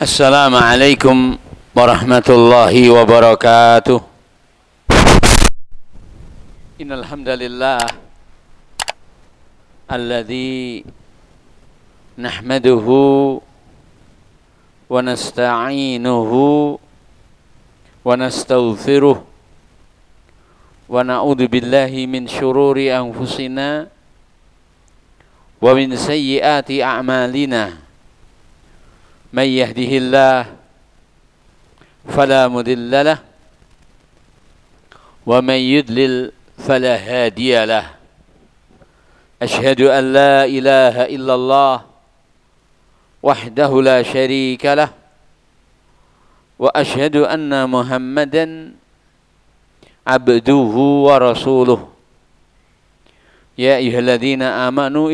Assalamualaikum warahmatullahi wabarakatuh. Innal hamdalillah alladzi nahmaduhu wa nasta'inuhu wa nastaghfiruh wa na'udzu billahi min syururi anfusina wa min sayyiati a'malina. Man yahdihillah fala mudilla lah wa man yudlil fala hadiya lah. Ashhadu an la ilaha illallah wahdahu la syarika lah wa ashhadu anna Muhammadan abduhu wa rasuluh. Ya ayyuhalladzina amanu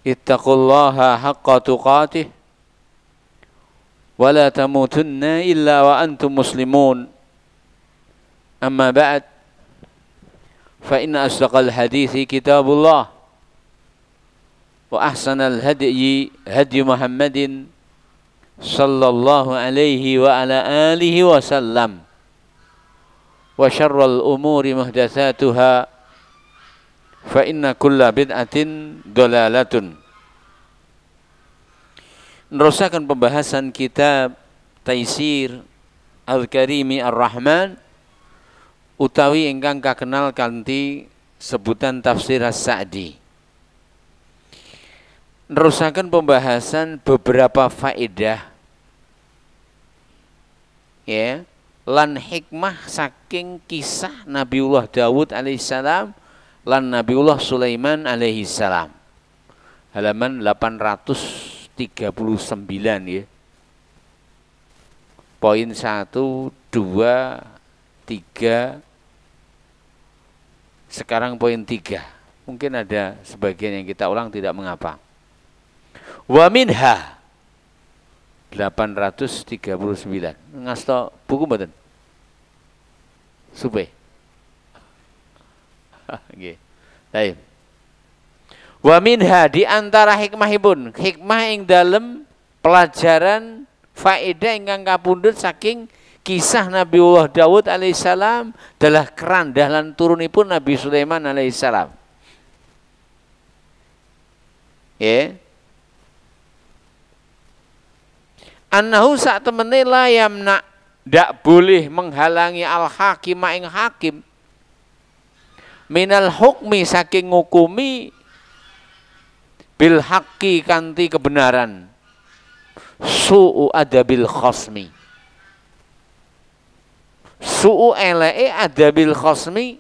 ittaqullaha haqqa tuqatih wa la tamutunna illa wa antum muslimun. Amma ba'd, fa inna asdaqal hadithi kitabullah wa ahsanal hadyi hadyu Muhammadin sallallahu alaihi wa ala alihi wa sallam wa syarral umuri muhdatsatuha fa inna kulla bid'atin dalalatun. Meneruskan pembahasan kitab Taisir Al-Karimi Ar-Rahman utawi ingkang kakenal kanthi sebutan Tafsir As-Sa'di. Meneruskan pembahasan beberapa faedah ya lan hikmah saking kisah Nabiullah Daud alaihissalam lan Nabiullah Sulaiman alaihissalam. Halaman 839 ya. Poin 1, 2, 3. Sekarang poin 3. Mungkin ada sebagian yang kita ulang, tidak mengapa. Wa minha 839. Ngasto buku mboten? Supe. Nggih. Baik. Wa minha di antara hikmahipun, hikmah ing dalem pelajaran faedah ingkang kapundhut saking kisah Nabiullah Daud alaihissalam dalah kerandah lan turunipun Nabi Sulaiman alaihissalam. Ya. Annahu sak temene la yamna, ndak boleh menghalangi al-hakimah ing hakim minal hukmi saking ngukumi bil haqqi kanthi kebenaran su'u adabil khosmi. Su'u eleke adabil khosmi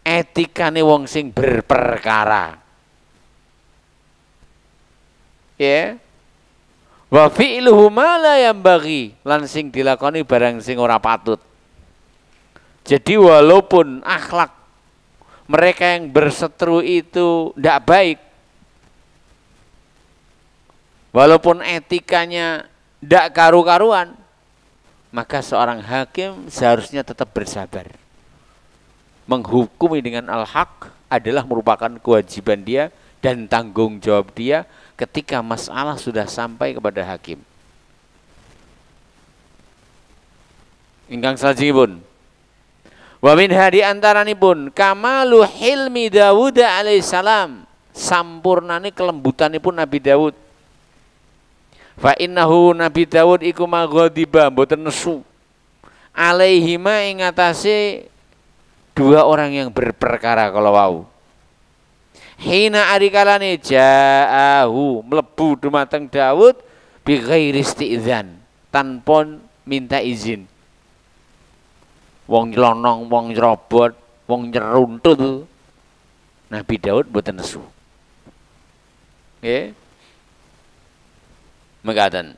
etikane wong sing berperkara ya wa fi'luhu ma la yambaghi lan sing dilakoni barang sing ora patut. Jadi walaupun akhlak mereka yang berseteru itu tidak baik, walaupun etikanya tidak karu-karuan, maka seorang hakim seharusnya tetap bersabar. Menghukumi dengan al-haq adalah merupakan kewajiban dia dan tanggung jawab dia ketika masalah sudah sampai kepada hakim. Ingkang salajengipun wa minha di antaranipun kamalu hilmi Dawud alaihissalam, sampurnane kelembutanipun Nabi Daud. Fa innahu Nabi Daud iku maghadiba mboten nesu alaihima ing atase dua orang yang berperkara kalau wau. Hina arikalane ja'ahu mlebu dumateng Daud bi ghairi isti'dzan, tanpa minta izin. Wong nyelonong, wong nyerobot, wong nyeruntul, Nabi Daud mboten nesu. Nggih. Mekaten.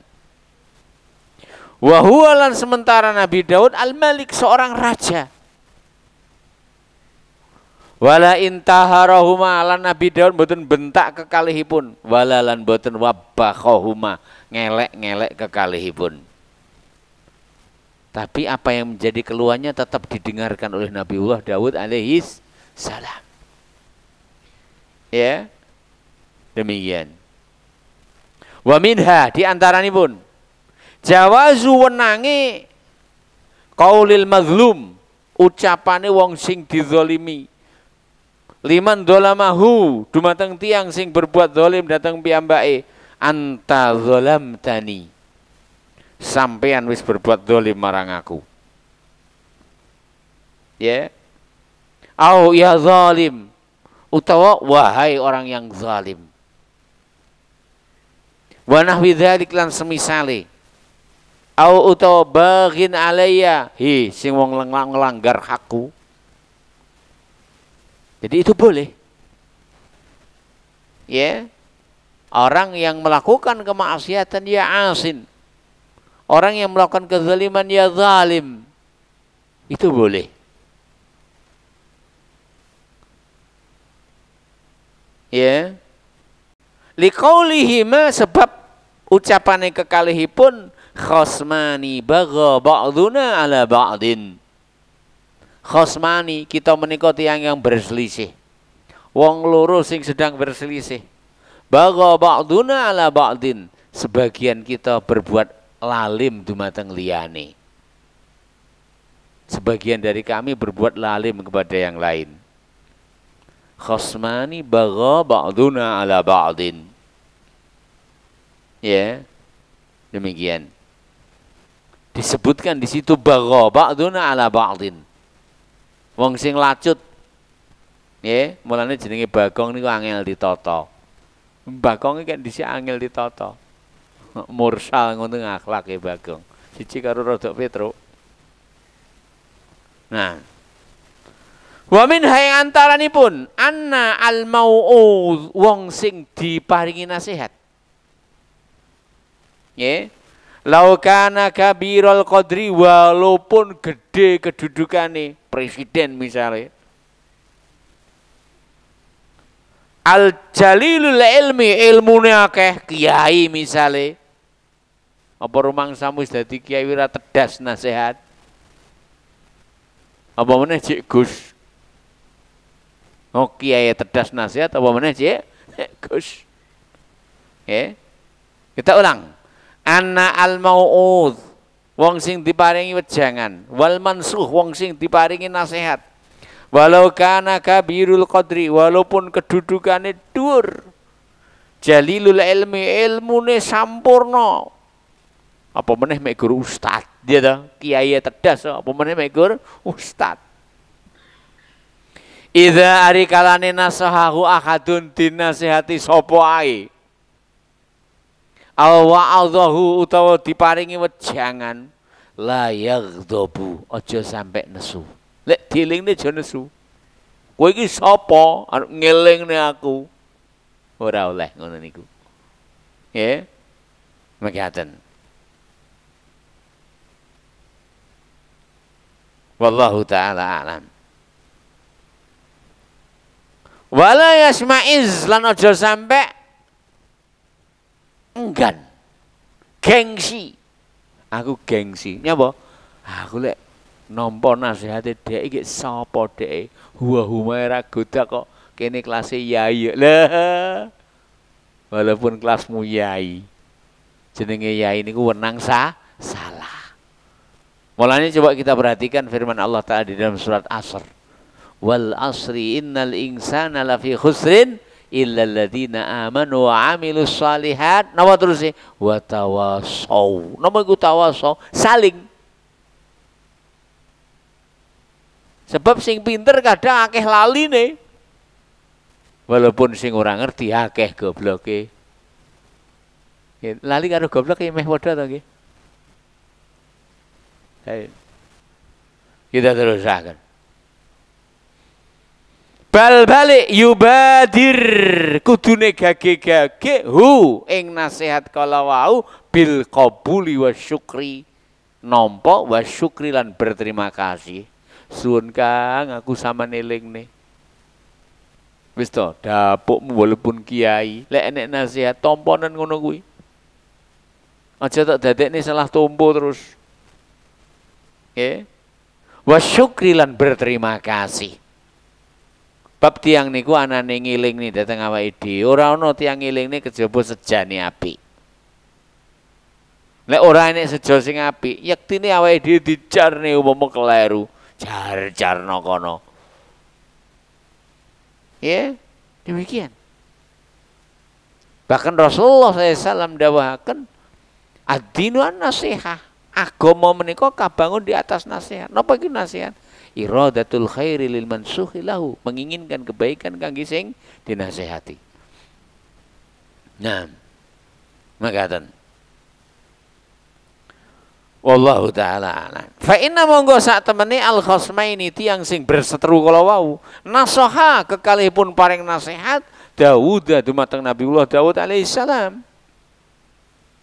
Wa huwa lan sementara Nabi Daud al-Malik, seorang raja. Wala intaharahuma lan Nabi Daud mboten bentak kekalihipun, wala lan mboten wabakhahuma ngelek-ngelek kekalihipun. Tapi apa yang menjadi keluhannya tetap didengarkan oleh Nabiullah Daud alaihis salam. Ya, demikian. Wa minha di antaranipun jawazu wenange qaulil mazlum ucapane wong sing dizalimi liman dolamahu dumateng tiang sing berbuat zalim dateng piyambake anta zalamtani sampean wis berbuat zalim marang aku ya au ya zalim utawa wahai orang yang zalim wa nahwi dzalik lan semisale au utawa baghin alayya hi sing wong ngelanggar hakku. Jadi itu boleh. Ya. Orang yang melakukan kemaksiatan ya asin. Orang yang melakukan kezaliman ya zalim. Itu boleh. Ya. Liqaulihima sebab ucapane kekalihipun khosmani bagha ba'duna ala ba'din. Khosmani kita menika tiyang yang berselisih. Wong loro sing sedang berselisih. Bagha ba'duna ala ba'din. Sebagian kita berbuat lalim dumateng liyane. Sebagian dari kami berbuat lalim kepada yang lain. Khosmani bagha ba'duna ala ba'din. Ya. Demikian. Disebutkan di situ bagha ba'duna ala ba'din. Wong sing lacut. Ya, mulane jenenge Bagong niku angel ditata. Bagong iki kan dhisik angel ditata. Mursal ngono akhlake Bagong. Siji karo Rodok Petruk. Nah. Wa min haing antaranipun anna al mau'uz wong sing diparingi nasihat. Ya. Laukana kabirul qadri walaupun gede kedudukane presiden misalnya. Al jalilul ilmi ilmune akeh kiai misalnya. Apa rumangsamu wis dadi kiai ora tedas nasihat. Apa meneh Cik Gus. Oh kiai tedas nasihat apa meneh Cik Gus. Kita ulang. Anna al mau'ud wong sing diparingi wejangan wal mansuh wong sing diparingi nasihat walau kana kabirul qadri walaupun kedudukane dhuwur jalilul ilmi ilmune sampurna apa meneh mek guru ustad dia ta kiai tedas apa meneh mek guru ustad idza ari kalane nasahahu ahadun dinasihati sapa ae awa'adhahu utawa diparingi wejangan la yaghdabu aja sampai nesu. Lek dielingne aja nesu. Kowe iki sapa arep ngelingne aku? Ora oleh ngono niku. Nggih. Mekaten. Wallahu taala alam. Wala yasma'iz lan aja sampai enggan, gengsi, aku gengsi, nyapa? Aku lek nampa nasihate dhek iki sapa dhek? Huwa ra godak kok kene kelas yai. Lah. Walaupun kelasmu yai. Jenenge yai niku wenang salah. Mulanya coba kita perhatikan firman Allah Ta'ala di dalam surat Asr. Wal asri innal insana lafi khusrin illa alladziina amanu wa 'amilus shalihat. Napa terus e? Wa tawasau. Napa iku tawasau? Saling. Sebab sing pinter kadang akeh laline. Walaupun sing ora ngerti akeh gobloke. Lali karo goblok meh padha to nggih. Kita terusakan. Bal balik yubadir kudune gage-gage hu ing nasihat kala wau bil qabuli wa syukri nampa wa syukri lan berterima kasih. Suwun Kang aku sampean elingne. Wis to, dapukmu walaupun kiai, lek enek nasihat tomponen ngono kuwi. Aja tak dadekne salah tompo terus. Nggih. Wa syukri lan berterima kasih. Bab tiang niku anane ngiling nih dateng awake dhewe. Ora ana tiang ngiling nih kejaba sejane apik. Lek ora enek sejo sing apik, yektine awake dhewe dijarne umpama kleru, jar-jarno kono. Ya, demikian. Bahkan Rasulullah SAW dawahaken ad-dinu an-nasihah. Agama menika kabangun di atas nasihat. Napa iki nasihat? Iradatul khairi lil mansuhi lahu, menginginkan kebaikan kangge sing dinasihati. Nah, makaten. Wallahu taala alam. Fa inna monggo sak temene al khosmaini tiyang sing berseteru kala wau, nasoha kekalihipun paring nasihat Daud dumateng Nabiullah Daud alaihissalam.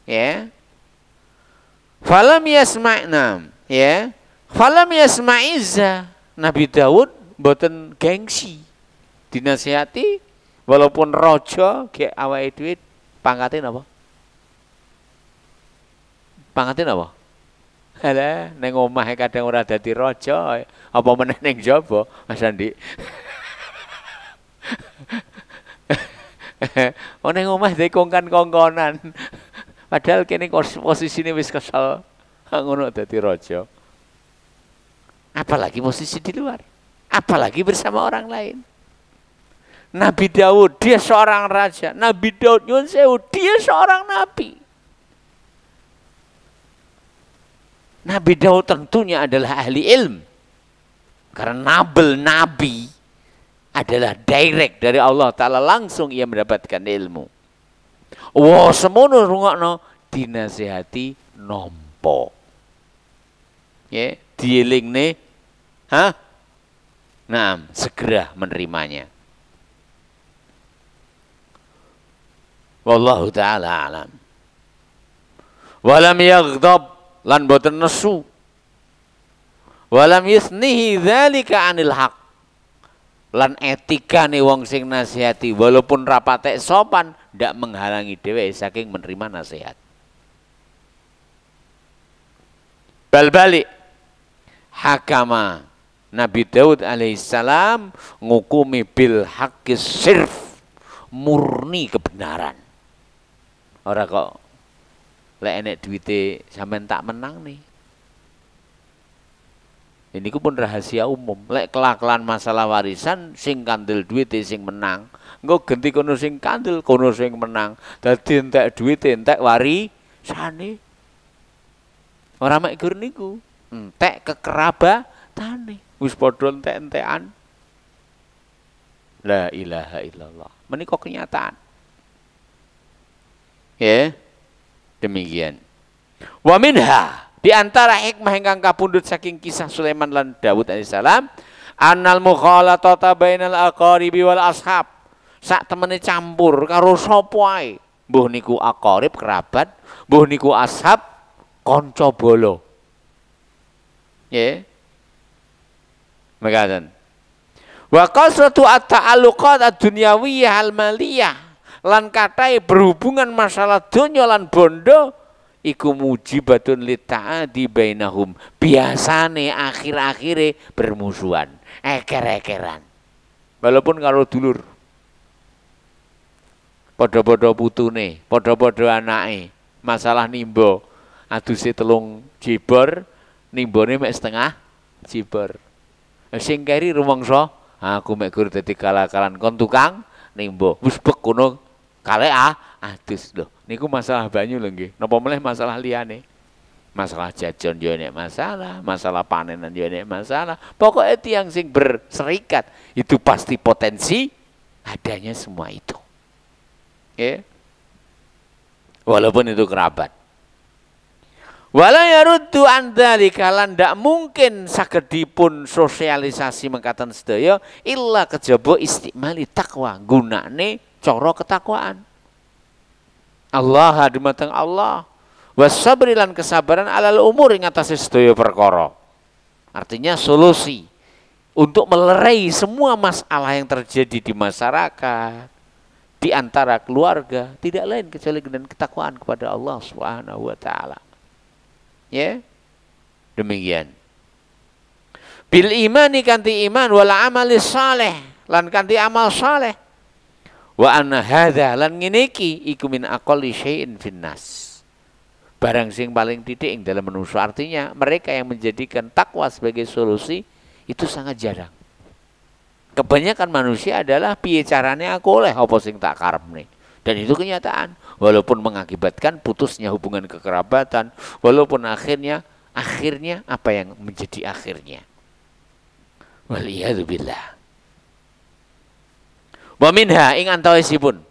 Ya. Falam yasma'na, ya. Falam yasma'izza. Nabi Daud mboten gengsi. Dinasihati walaupun raja ge awake dhewe pangkate napa? Pangkate napa? Halah, neng omah kadang ora dadi raja, apa meneh ning jaba, Mas Andi. Oh neng omah dhewe kongkan-kongkonan. Padahal kene posisine wis kesel, ngono dadi raja. Apalagi posisi di luar, apalagi bersama orang lain. Nabi Daud, dia seorang raja. Nabi Daud nyuwun sewu, dia seorang nabi. Nabi Daud tentunya adalah ahli ilmu. Karena nabi adalah direct dari Allah Ta'ala, langsung ia mendapatkan ilmu. Wah, semono rungokno dinasihati nompo. Ya, dielingne, nah, segera menerimanya. Wallahu ta'ala alam. Walam yaghdab, lan boten nesu, walam yusnihi dzalika anil haq, lan etikane wong sing nasihati walaupun rapatek sopan ndak menghalangi dhewe saking menerima nasihat. Bal balik hakama Nabi Daud alaihissalam ngukumi bil haqqis sirf, murni kebenaran. Ora kok lek enek duite sampean tak menang nih. Ini pun rahasia umum. Lek kelakuan masalah warisan, sing kandel duite sing menang. Engko ganti kono sing kandel, kono sing menang. Dadi entek duite, entek warisane. Ora mek gur niku. Entek kekerabatane. Wis padha entek-entekan. La ilaha illallah. Menika kenyataan. Ya. Demikian. Wa minha, di antara hikmah ingkang kapundhut saking kisah Sulaiman lan Daud alaihissalam, annal mukhalatata bainal aqaribi wal ashab. Sak temene campur karo sapa ae. Mbuh niku aqarib kerabat, mbuh niku ashab kanca bala. Nggih. Mekaten. Wa qasratu at-ta'alluqat ad-dunyawiyah al-maliyah. Lan katai berhubungan masalah dunya lan bondo iku mujibatun lita'adi bainahum. Biasane akhir-akhire bermusuhan, eker-ekeran. Walaupun karo dulur. Padha-padha putune, padha-padha anake, masalah nimba. Aduse telung jibor, nimbane mek setengah jibor. Sing keri rumangsa, aku mek gur dadi kalakalan kon tukang nimba. Wis bek kono kalek adus lho. Niku masalah banyu lho nggih. Napa meneh masalah liyane. Masalah jajan yo enek masalah, masalah panenan yo enek masalah. Pokoknya tiang sing berserikat itu pasti potensi adanya semua itu. Ya. Walaupun itu kerabat. Wala yaruddu an dzalika, lan ndak mungkin saged dipun sosialisasi mekaten sedaya illa kejaba istimali takwa, gunane cara ketakwaan. Allah dumateng Allah wasabri lan kesabaran alal umur ing atase sedaya perkara. Artinya solusi untuk melerai semua masalah yang terjadi di masyarakat, di antara keluarga, tidak lain kecuali dengan ketakwaan kepada Allah Subhanahu wa taala. Ya. Demikian. Bil imani kanti iman wal amali saleh, lan kanti amal saleh. Wa anna hadza lan ngene iki iku min aqalli syai'in finnas. barang sing paling titik ing dalam manusia. Artinya mereka yang menjadikan takwa sebagai solusi itu sangat jarang. Kebanyakan manusia adalah piye carane aku oleh apa sing tak karepne. Dan itu kenyataan. Walaupun mengakibatkan putusnya hubungan kekerabatan, walaupun akhirnya apa yang menjadi akhirnya. Waliyadzubillah. Wa minha ing antawisipun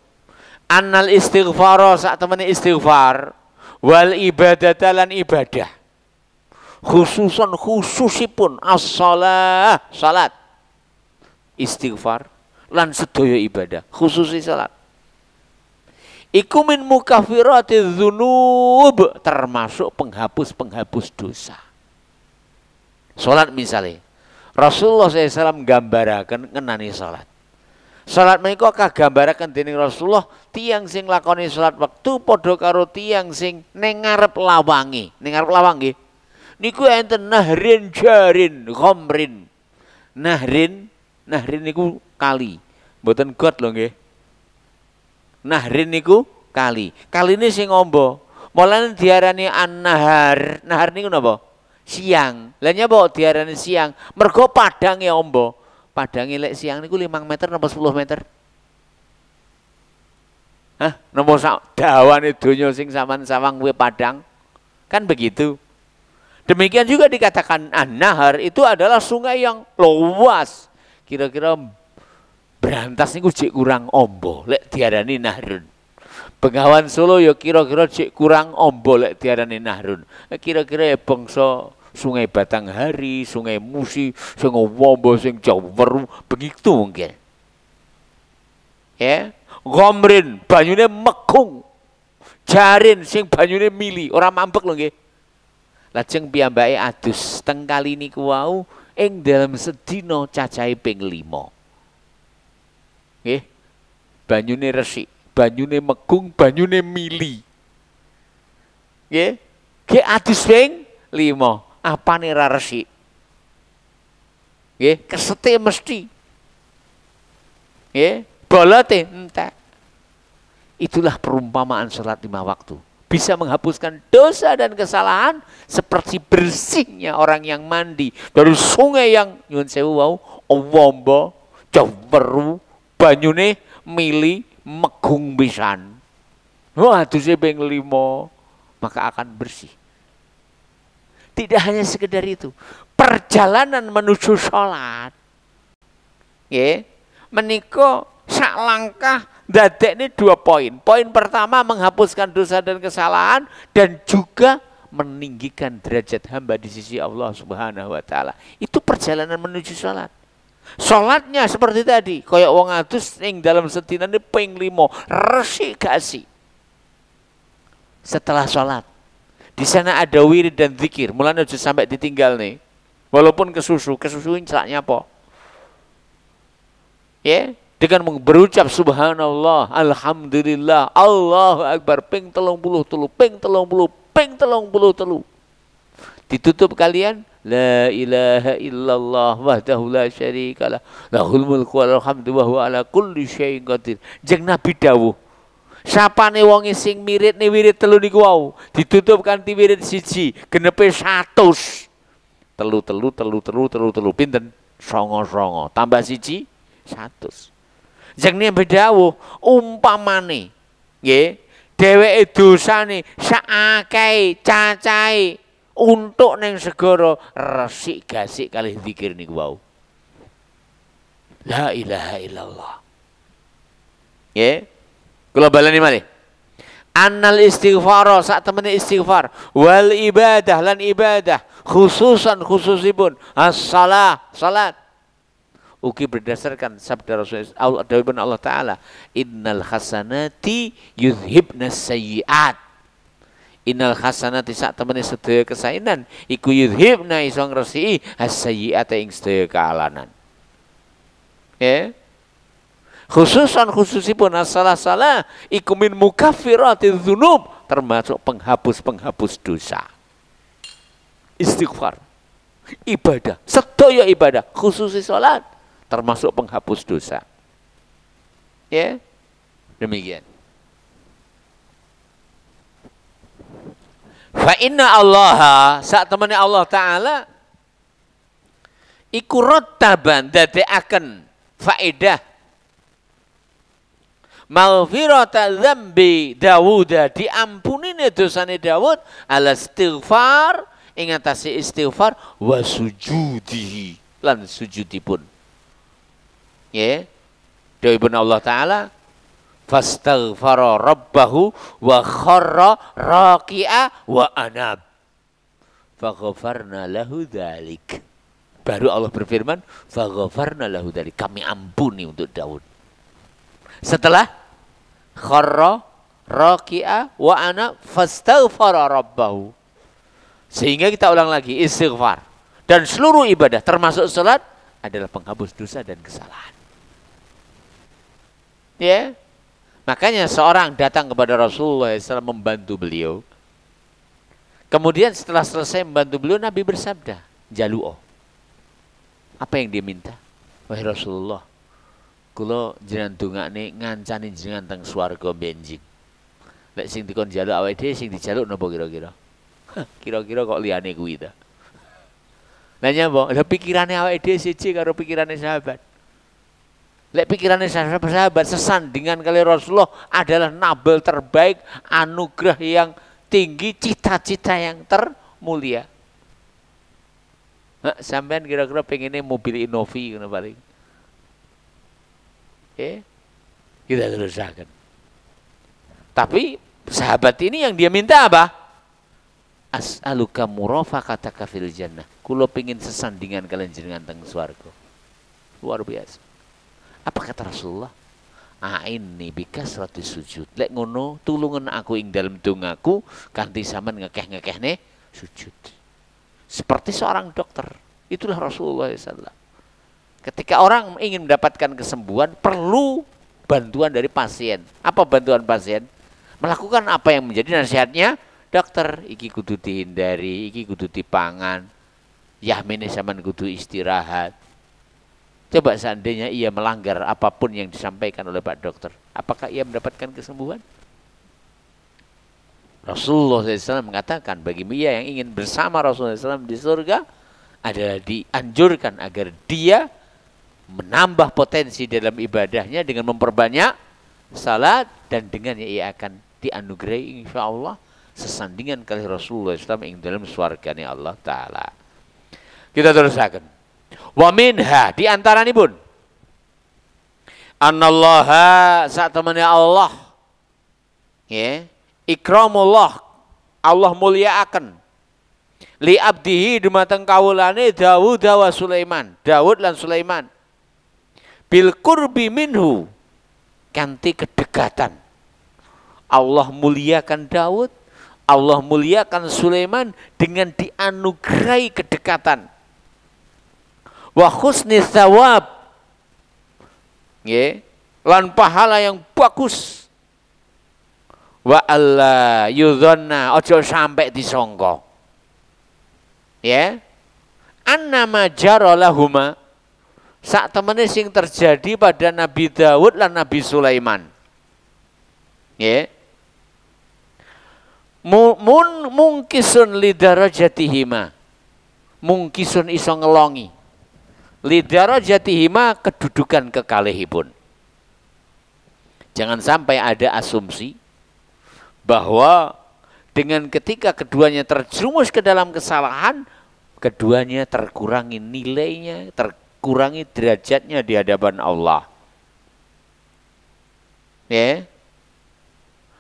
annal istighfar sak temene istighfar wal ibadata lan ibadah khususipun as-shalah salat istighfar lan sedaya ibadah khususi salat iku min mukaffiratiz dzunub termasuk penghapus dosa. Salat misalnya Rasulullah SAW gambaraken ngenani salat. Salat menika kagambaraken dening Rasulullah tiyang sing lakoni salat wektu padha karo tiyang sing ning ngarep lawange. Ning ngarep lawang nggih. Niku enten nahrin jarin ghamrin. Nahrin niku kali. Mboten got lho nggih. Nahrin niku kali. Kaline sing amba. Mulane diarani an-nahar. Nahar niku napa? Siang. Lah nyapa diarani siang? Mergo padange amba. Padange lek siang niku 5 meter napa 10 meter? Hah? Napa sak dawane donya sing sampean sawang kuwi padang? Kan begitu. Demikian juga dikatakan an-nahar itu adalah sungai yang luas. Kira-kira Brantas niku jek kurang ombo lek diarani nahrun. Bengawan Solo ya kira-kira jek kurang ombo lek diarani nahrun. Kira-kira ya bangsa Sungai Batanghari, Sungai Musi, Sungai Wombo, sing Jawa begitu mungkin. Ya, gomrin banyune mekung. Jarin sing banyune mili, ora mampek lho nggih. Lajeng piyambake adus teng kali niku wau ing dalam sedina cacahe ping 5. Nggih. Banyune resik, banyune megung, banyune mili. Nggih. Ge adus ping 5. Apane ra resik? Nggih, kesete mesti. Nggih, bolote entek. Itulah perumpamaan salat 5 waktu. Bisa menghapuskan dosa dan kesalahan seperti bersihnya orang yang mandi dari sungai yang nyuwun sewu wau wombo, jaweru, banyune mili megung pisan. Wah, aduse ping 5 maka akan bersih. Tidak hanya sekedar itu, perjalanan menuju sholat, ya, menika sak langkah dadekne 2 poin. Poin pertama menghapuskan dosa dan kesalahan dan juga meninggikan derajat hamba di sisi Allah Subhanahu wa taala. Itu perjalanan menuju sholat. Sholatnya seperti tadi, kaya wong adus ing dalam sedinane ping 5, resik gasi. Setelah sholat di sana ada wirid dan zikir, mulanya aja sampai ditinggal nih. Walaupun kesusuin celaknya apa? Ya, dengan berucap subhanallah, alhamdulillah, Allahu akbar, ping 33, ping 33. Ditutup kalian la ilaha illallah wahdahu la syarikalah, lahul mulku wal hamdu wa huwa ala kulli syai'in qadir. Jeung Nabi dawuh, sapane wong sing mirit wirid 3 niku wau ditutup kanthi wirid 1 genepe 100. Telu pinten? 9 tambah 1 100. Jenenge bedawuh umpamane nggih dheweke dosane sakake cacahe untuk ning segara resik gasik kalih zikir niku wau. La ilaha illallah. Nggih. Kula baleni malih. Annal istighfar sak temene istighfar wal ibadah lan ibadah khususipun as-shalah salat. Ugi berdasarkan sabda Rasulullah Allah Ta'ala, innal hasanati yudhibnas sayyiat. Innal hasanati sak temene sedaya kesainan iku yudhibna iso ngresiki as-sayyiat ing sedaya kaalanan. Ya. Khususipun as-salah iku min mukaffiratiz dzunub, termasuk penghapus dosa. Istighfar, ibadah, sedaya ibadah, khususi salat termasuk penghapus dosa. Ya, demikian. Fa inna Allah sak temene Allah taala iku rattaban dadekaken faedah maghfirata dzambi Dawud, diampunine dosane Dawud ala istighfar ing atase istighfar wa sujudihi lan sujudipun. Ya. Dawuhipun Allah taala fastaghfara rabbahu wa kharra raqi'a wa anab faghfarna lahu dzalik. Baru Allah berfirman faghfarna lahu dzalik, kami ampuni untuk Daud. Setelah kharra raqi'a wa anab fastaghfara rabbahu. Sehingga kita ulang lagi istighfar dan seluruh ibadah termasuk salat adalah penghapus dosa dan kesalahan. Ya. Makanya seorang datang kepada Rasulullah SAW membantu beliau. Kemudian setelah selesai membantu beliau, Nabi bersabda, jalu'o. Apa yang dia minta? Wahai Rasulullah, kula jenengan dongakne ngancani jenengan teng swarga benjing. Lek sing dikon njaluk awake dhewe sing dijaluk napa kira-kira? Kira-kira kok liyane kuwi ta. Lah nyapa? Lah pikirane awake dhewe siji karo pikirane sahabat. Lek pikirannya sahabat sesandingan kali Rasulullah adalah nabel terbaik, anugerah yang tinggi, cita-cita yang termulia. Nah, sampean kira-kira pengennya mobil Innovi ngono paling. Kita terusakan. Tapi sahabat ini yang dia minta apa? As'aluka murafaqataka fil jannah. Kula pengin sesandingan kalian jenengan teng swarga. Luar biasa. Apa kata Rasulullah? Aini bikas roti sujud. Lek ngono tulungan aku ing dalam dongaku kanthi sampean ngekeh-ngekehne sujud. Seperti seorang dokter. Itulah Rasulullah SAW. Ketika orang ingin mendapatkan kesembuhan perlu bantuan dari pasien. Apa bantuan pasien? Melakukan apa yang menjadi nasihatnya dokter. Iki kudu dihindari, iki kudu dipangan. Yahmine sampean kudu istirahat. Coba seandainya ia melanggar apapun yang disampaikan oleh Pak Dokter, apakah ia mendapatkan kesembuhan? Rasulullah SAW mengatakan bagi ia yang ingin bersama Rasulullah SAW di surga adalah dianjurkan agar dia menambah potensi dalam ibadahnya dengan memperbanyak salat dan dengannya ia akan dianugerahi insya Allah sesandingan kali Rasulullah SAW yang dalam swarganya Allah Ta'ala. Kita teruskan. Wa minha di antaranya pun anallaha saat temannya Allah ya ikramullah Allah muliakan li abdihi dumateng kawulane Dawud wa Sulaiman Daud lan Sulaiman bil qurbi minhu kanthi kedekatan. Allah muliakan Daud, Allah muliakan Sulaiman dengan dianugerahi kedekatan. Wa husni tsawab. Nggih, lan pahala yang bagus. Wa alla yudhanna, aja sampai disangka. Ya. Annama jara lahuma, sak temene sing terjadi pada Nabi Daud lan Nabi Sulaiman. Ya. Mungkisun lidarajatihima. Mungkisun iso ngelongi. Lidarajatihima kedudukan kekalihipun. Jangan sampai ada asumsi bahwa dengan ketika keduanya terjerumus ke dalam kesalahan, keduanya terkurangi nilainya, terkurangi derajatnya di hadapan Allah. Ya.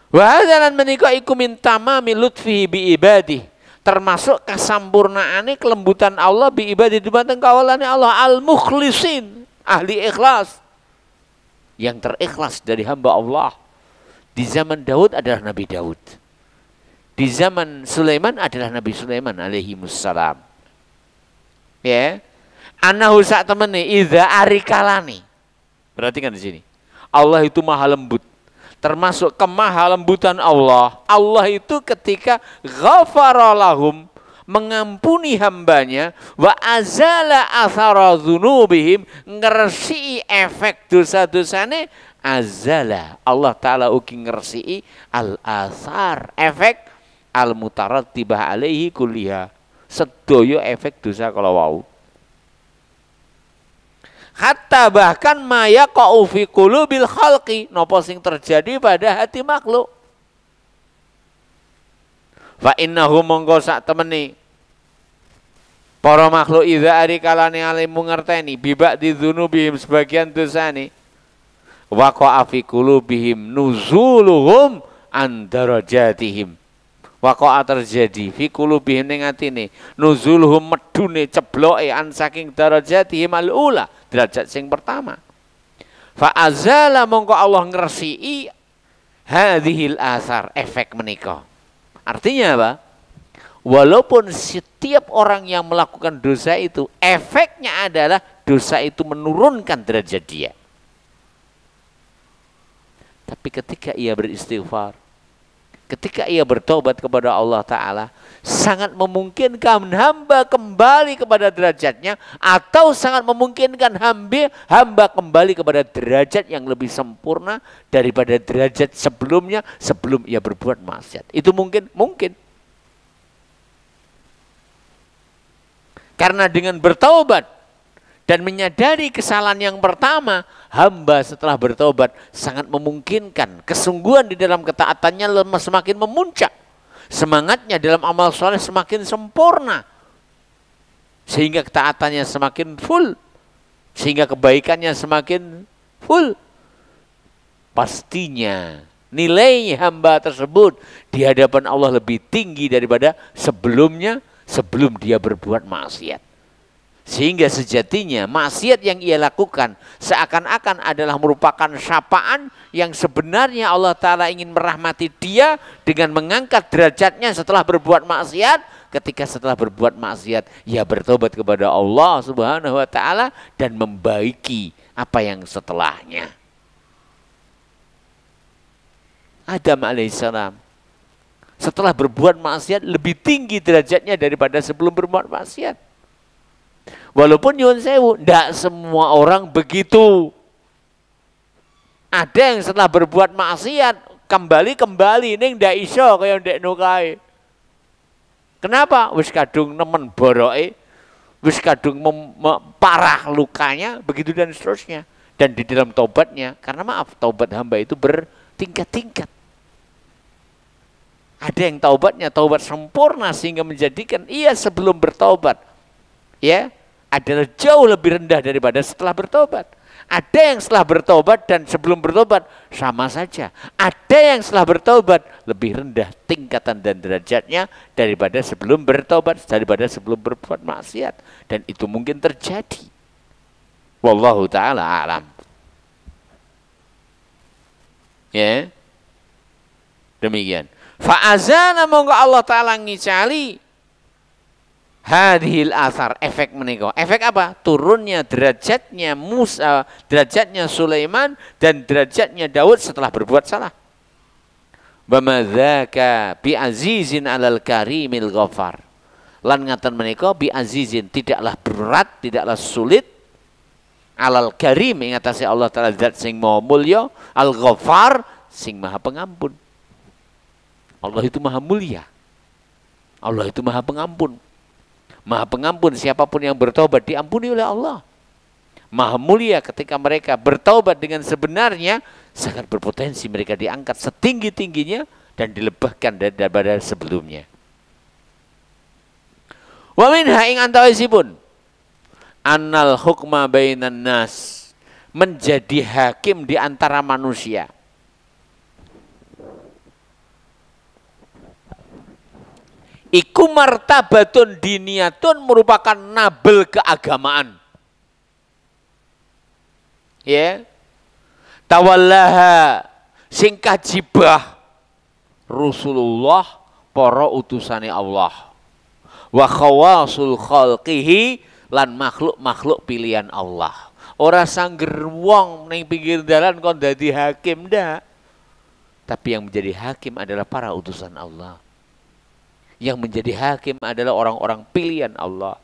Wa hadzal menika iku min tamami lutfihi bi ibadihi. Termasuk kesampurnaane kelembutan Allah bi ibadi dumateng kawulane Allah al-mukhlisin, ahli ikhlas. Yang terikhlas dari hamba Allah. Di zaman Daud adalah Nabi Daud. Di zaman Sulaiman adalah Nabi Sulaiman alaihi wassalam. Ya. Anahu sak temene idza arikalani. Perhatikan di sini. Allah itu maha lembut. Termasuk kemaha lembutan Allah. Allah itu ketika ghafara lahum, mengampuni hambanya, wa azala athara dzunubihim, ngersii efek dosa-dosane, azala. Allah Ta'ala ugi ngersii al-athar, efek al mutarattibah alaihi kulliha. Sedaya efek dosa kala wau. Hatta bahkan maya qa'u fi qulubil khalqi, napa sing terjadi pada hati makhluk. Fa innahu mongko sak temeni para makhluk idza ari kalane alimu ngerteni bibak di dzunubihim sebagian dosane waqa'a fi qulubihim nuzuluhum an darajatihim. Waqa'a terjadi fi qulubihim ning atine nuzuluhum medune cebloke an saking darajatihim al-ula, derajat sing pertama. Fa azala mongko Allah ngresiki hadhil athar, efek menika. Artinya apa? Walaupun setiap orang yang melakukan dosa itu, efeknya adalah dosa itu menurunkan derajat dia. Tapi ketika ia beristighfar, ketika ia bertobat kepada Allah Ta'ala, sangat memungkinkan hamba kembali kepada derajatnya, atau sangat memungkinkan hamba kembali kepada derajat yang lebih sempurna daripada derajat sebelumnya, sebelum ia berbuat maksiat. Itu mungkin. Karena dengan bertaubat dan menyadari kesalahan yang pertama, hamba setelah bertaubat sangat memungkinkan kesungguhan di dalam ketaatannya semakin memuncak. Semangatnya dalam amal soleh semakin sempurna. Sehingga ketaatannya semakin full. Sehingga kebaikannya semakin full. Pastinya nilai hamba tersebut di hadapan Allah lebih tinggi daripada sebelumnya, sebelum dia berbuat maksiat. Sehingga sejatinya maksiat yang ia lakukan seakan-akan adalah merupakan syafaan yang sebenarnya Allah Ta'ala ingin merahmati dia dengan mengangkat derajatnya setelah berbuat maksiat. Ketika setelah berbuat maksiat, ia bertobat kepada Allah Subhanahu wa Ta'ala dan membaiki apa yang setelahnya. Adam alaihissalam setelah berbuat maksiat lebih tinggi derajatnya daripada sebelum berbuat maksiat. Walaupun nyuwun sewu, tidak semua orang begitu. Ada yang setelah berbuat maksiat kembali ning ndak iso kaya ndek nukae. Kenapa? Wis kadung nemen boroke, wis kadung parah lukanya, begitu dan seterusnya. Dan di dalam taubatnya, karena maaf, taubat hamba itu bertingkat-tingkat. Ada yang taubatnya taubat sempurna sehingga menjadikan ia sebelum bertaubat ya adalah jauh lebih rendah daripada setelah bertobat. Ada yang setelah bertobat dan sebelum bertobat sama saja. Ada yang setelah bertobat lebih rendah tingkatan dan derajatnya daripada sebelum bertobat, daripada sebelum berbuat maksiat. Dan itu mungkin terjadi. Wallahu ta'ala a'lam. Ya. Demikian. Fa'azana monggo Allah Ta'ala ngicali hadhil athar, efek menika. Efek apa? Turunnya derajatnya Musa, derajatnya Sulaiman dan derajatnya Daud setelah berbuat salah. Bamadzaka bi azizin alal karimil ghafar. Lan ngaten menika bi azizin, tidaklah berat, tidaklah sulit alal karim ing atase Allah Ta'ala zat sing maha mulya, al ghafar sing maha pengampun. Allah itu maha mulia. Allah itu maha pengampun. Maha pengampun, siapapun yang bertobat diampuni oleh Allah. Maha mulia, ketika mereka bertobat dengan sebenarnya, sangat berpotensi mereka diangkat setinggi-tingginya dan dilebahkan daripada sebelumnya. Wa minha ing antawisipun annal hukma bainan nas, menjadi hakim di antara manusia. Iku martabatun diniyatun, merupakan nabel keagamaan. Ya. Tawallaha sing kajibah Rasulullah, para utusane Allah. Wa khawasul khalqihi, lan makhluk-makhluk pilihan Allah. Ora sangger wong ning pinggir dalan kon dadi hakim ndak. Tapi yang menjadi hakim adalah para utusan Allah. Yang menjadi hakim adalah orang-orang pilihan Allah.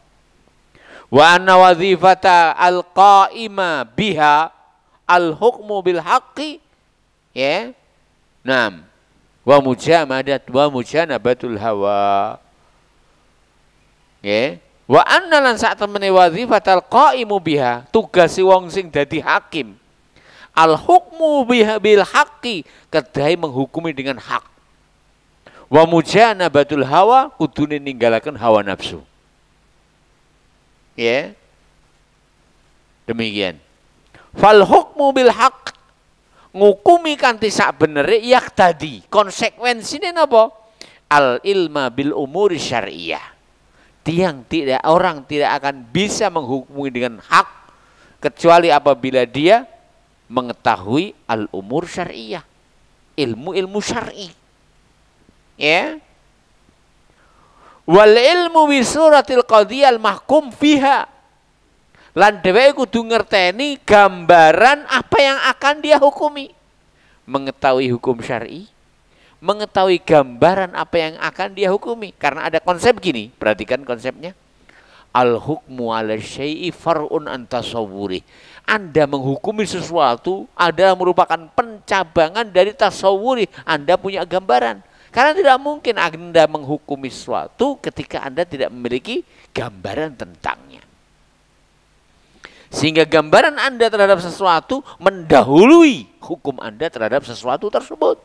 Wa anna wazifata al-qa'ima biha al-hukmu bil haqqi, ya. Naam. Wa mujamadat wa mujanabatul hawa. Ya. Wa anna lan sak temene wazifatal qaimu biha, tugas wong sing dadi hakim. Al hukmu biha bil haqqi, kedai menghukumi dengan hak. Wa mujanabatul hawa, kudune ninggalaken hawa nafsu. Ya. Demikian. Fal hukmu bil haqq, ngukumi kanthi sak benere yak tadi. Konsekuensine napa? Al ilma bil umuri syar'iyyah. Orang tidak akan bisa menghukumi dengan hak kecuali apabila dia mengetahui al-umur syar'iyah, ilmu-ilmu syar'i. Ya. Wal ilmu bi suratil qadhiyah al-mahkum fiha. Lan dheweke kudu ngerteni gambaran apa yang akan dia hukumi. Mengetahui hukum syar'i, mengetahui gambaran apa yang akan dia hukumi. Karena ada konsep gini, perhatikan konsepnya. Al-hukmu ala syai'i far'un an tasawwuri. Anda menghukumi sesuatu adalah merupakan pencabangan dari tasawwuri. Anda punya gambaran. Karena tidak mungkin Anda menghukumi sesuatu ketika Anda tidak memiliki gambaran tentangnya. Sehingga gambaran Anda terhadap sesuatu mendahului hukum Anda terhadap sesuatu tersebut.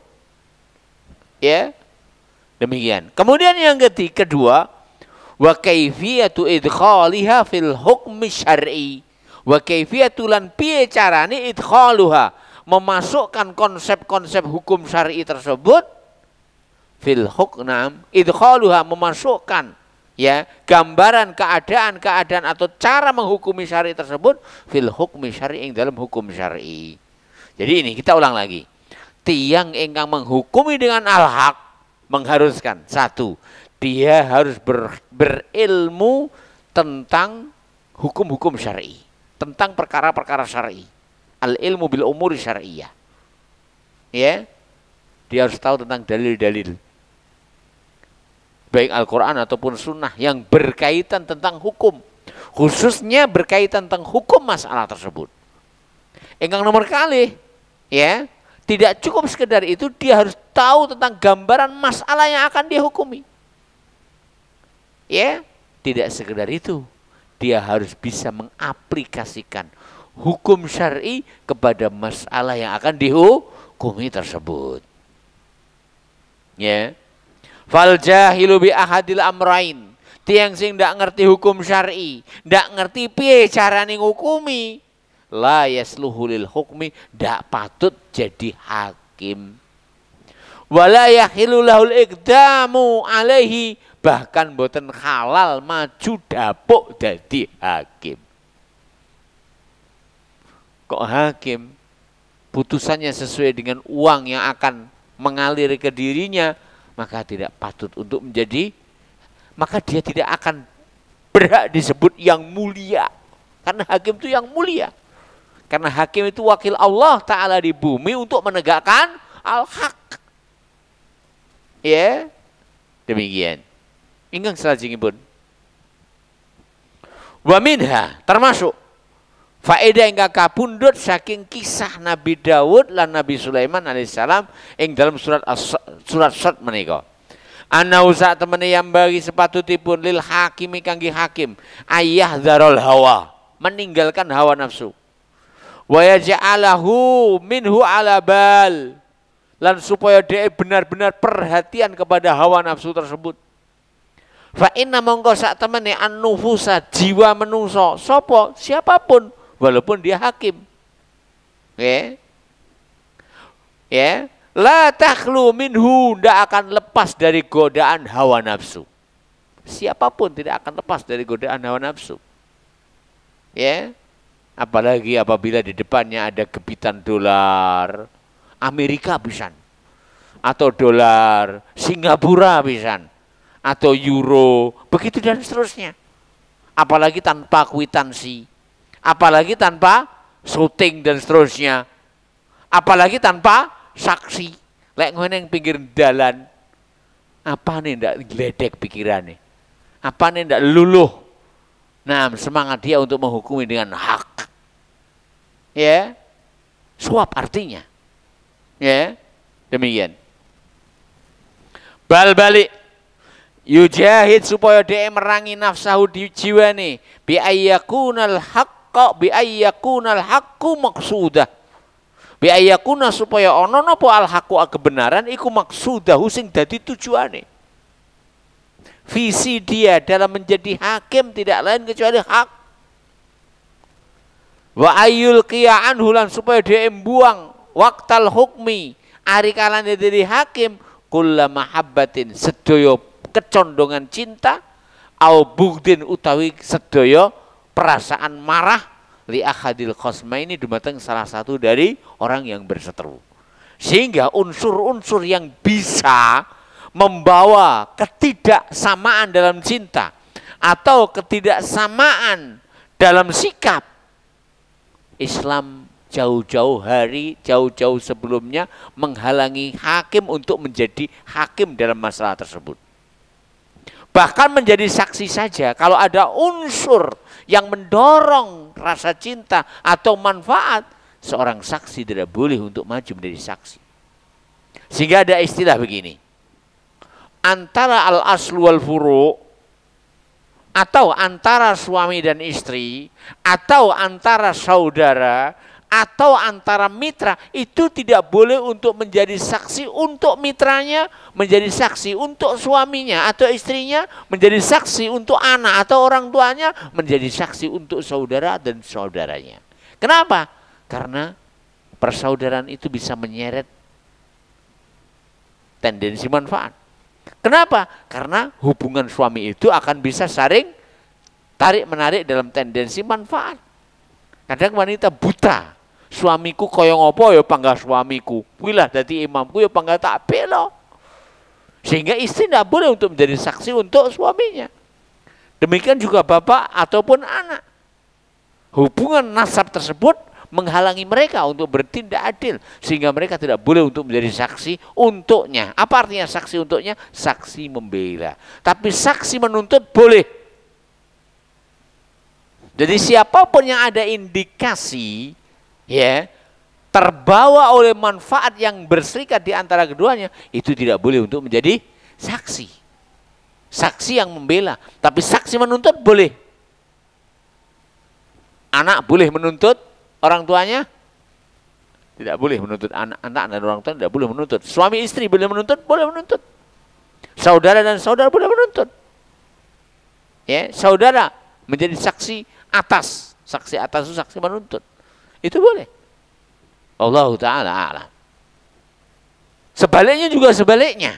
Ya, demikian. Kemudian yang kedua, wa kaifiyatu idkhaliha fil hukmi syar'i. Wa kaifiyatu lan piye carane idkhaluha, memasukkan konsep-konsep hukum syar'i tersebut fil huknam, idkhaluha memasukkan ya gambaran keadaan atau cara menghukumi syar'i tersebut fil hukmi syar'i, dalam hukum syar'i. Jadi ini kita ulang lagi. Tiang ingkang menghukumi dengan al-haq mengharuskan satu, dia harus berilmu tentang hukum-hukum syar'i, tentang perkara-perkara syar'i. Al-ilmu bil umuri syar'iyyah. Ya. Dia harus tahu tentang dalil-dalil, baik Al-Quran ataupun sunnah yang berkaitan tentang hukum, khususnya berkaitan tentang hukum masalah tersebut. Ingkang nomor kali, ya, tidak cukup sekedar itu, dia harus tahu tentang gambaran masalah yang akan dia hukumi. Ya, tidak sekedar itu, dia harus bisa mengaplikasikan hukum syar'i kepada masalah yang akan dihukumi tersebut. Ya. Fal jahilu bi ahadil amrain, tiang sing ndak ngerti hukum syar'i, ndak ngerti piye carane ngukumi, la yasluhu lil hukmi, ndak patut jadi hakim. Wala yahilu lahul iqdamu alaihi, bahkan boten halal maju dapuk jadi hakim. Kok hakim? Putusannya sesuai dengan uang yang akan mengalir ke dirinya, maka tidak patut untuk menjadi, maka dia tidak akan berhak disebut yang mulia. Karena hakim itu yang mulia. Karena hakim itu wakil Allah Ta'ala di bumi untuk menegakkan al-haq. Ya, demikian. Ingkang salajengipun. Wa minha, termasuk faedah ingkang kapundhut saking kisah Nabi Daud lan Nabi Sulaiman alaihissalam ing dalam surat Sad menika. Ana usak temene yang bagi sepatutipun lil hakimi kangge hakim ayah dzarul hawa, meninggalkan hawa nafsu. Wa yaj'alahu minhu ala bal, lan supaya dia benar-benar perhatian kepada hawa nafsu tersebut. Fa inna mongko sak temene an-nufusa, jiwa menungso, sapa siapapun walaupun dia hakim. Ya, la takhlu minhu, ndak akan lepas dari godaan hawa nafsu. Siapapun tidak akan lepas dari godaan hawa nafsu. Ya. Apalagi apabila di depannya ada gebitan dolar Amerika pisan, atau dolar Singapura pisan, atau euro, begitu dan seterusnya. Apalagi tanpa kwitansi, apalagi tanpa syuting dan seterusnya, apalagi tanpa saksi. Lek ngene pinggir dalan, apa nih ndak gledek pikirannya, apa nih ndak luluh. Nah, semangat dia untuk menghukumi dengan hak. Ya, suap artinya. Ya, demikian. Bal balik. Yujahid supaya dia merangi nafsahu di jiwane bi ayyakunal haqqu maqsudah. Bi ayyakuna supaya ana napa al haqqu kebenaran iku maqsudahu sing dadi tujuane. Visi dia dalam menjadi hakim tidak lain kecuali hak. Wa ayyul qiya'an hulan supaya dia membuang waktal hukmi ari kalane dadi hakim kulla mahabbatin sedaya kecondongan cinta au bugdin utawi sedaya perasaan marah li akhadil khosma ini dumateng salah satu dari orang yang berseteru. Sehingga unsur-unsur yang bisa membawa ketidaksamaan dalam cinta atau ketidaksamaan dalam sikap, Islam jauh-jauh hari, jauh-jauh sebelumnya menghalangi hakim untuk menjadi hakim dalam masalah tersebut. Bahkan menjadi saksi saja, kalau ada unsur yang mendorong rasa cinta atau manfaat, seorang saksi tidak boleh untuk maju menjadi saksi. Sehingga ada istilah begini, antara al-aslu wal furu', atau antara suami dan istri, atau antara saudara, atau antara mitra, itu tidak boleh untuk menjadi saksi untuk mitranya, menjadi saksi untuk suaminya atau istrinya, menjadi saksi untuk anak atau orang tuanya, menjadi saksi untuk saudara dan saudaranya. Kenapa? Karena persaudaraan itu bisa menyeret tendensi manfaat. Kenapa? Karena hubungan suami itu akan bisa saling tarik-menarik dalam tendensi manfaat. Kadang wanita buta. Suamiku kaya ngopo ya panggah suamiku. Wilah dadi imamku ya panggah tak bela. Sehingga istri tidak boleh untuk menjadi saksi untuk suaminya. Demikian juga bapak ataupun anak. Hubungan nasab tersebut menghalangi mereka untuk bertindak adil. Sehingga mereka tidak boleh untuk menjadi saksi untuknya. Apa artinya saksi untuknya? Saksi membela. Tapi saksi menuntut boleh. Jadi siapapun yang ada indikasi ya terbawa oleh manfaat yang berserikat di antara keduanya, itu tidak boleh untuk menjadi saksi. Saksi yang membela, tapi saksi menuntut boleh. Anak boleh menuntut orang tuanya? Tidak boleh menuntut anak dan orang tua, tidak boleh menuntut. Suami istri boleh menuntut? Boleh menuntut. Saudara dan saudara boleh menuntut. Ya, saudara menjadi saksi atas. Saksi atas itu saksi menuntut. Itu boleh. Allah Ta'ala a'lam. Sebaliknya juga sebaliknya.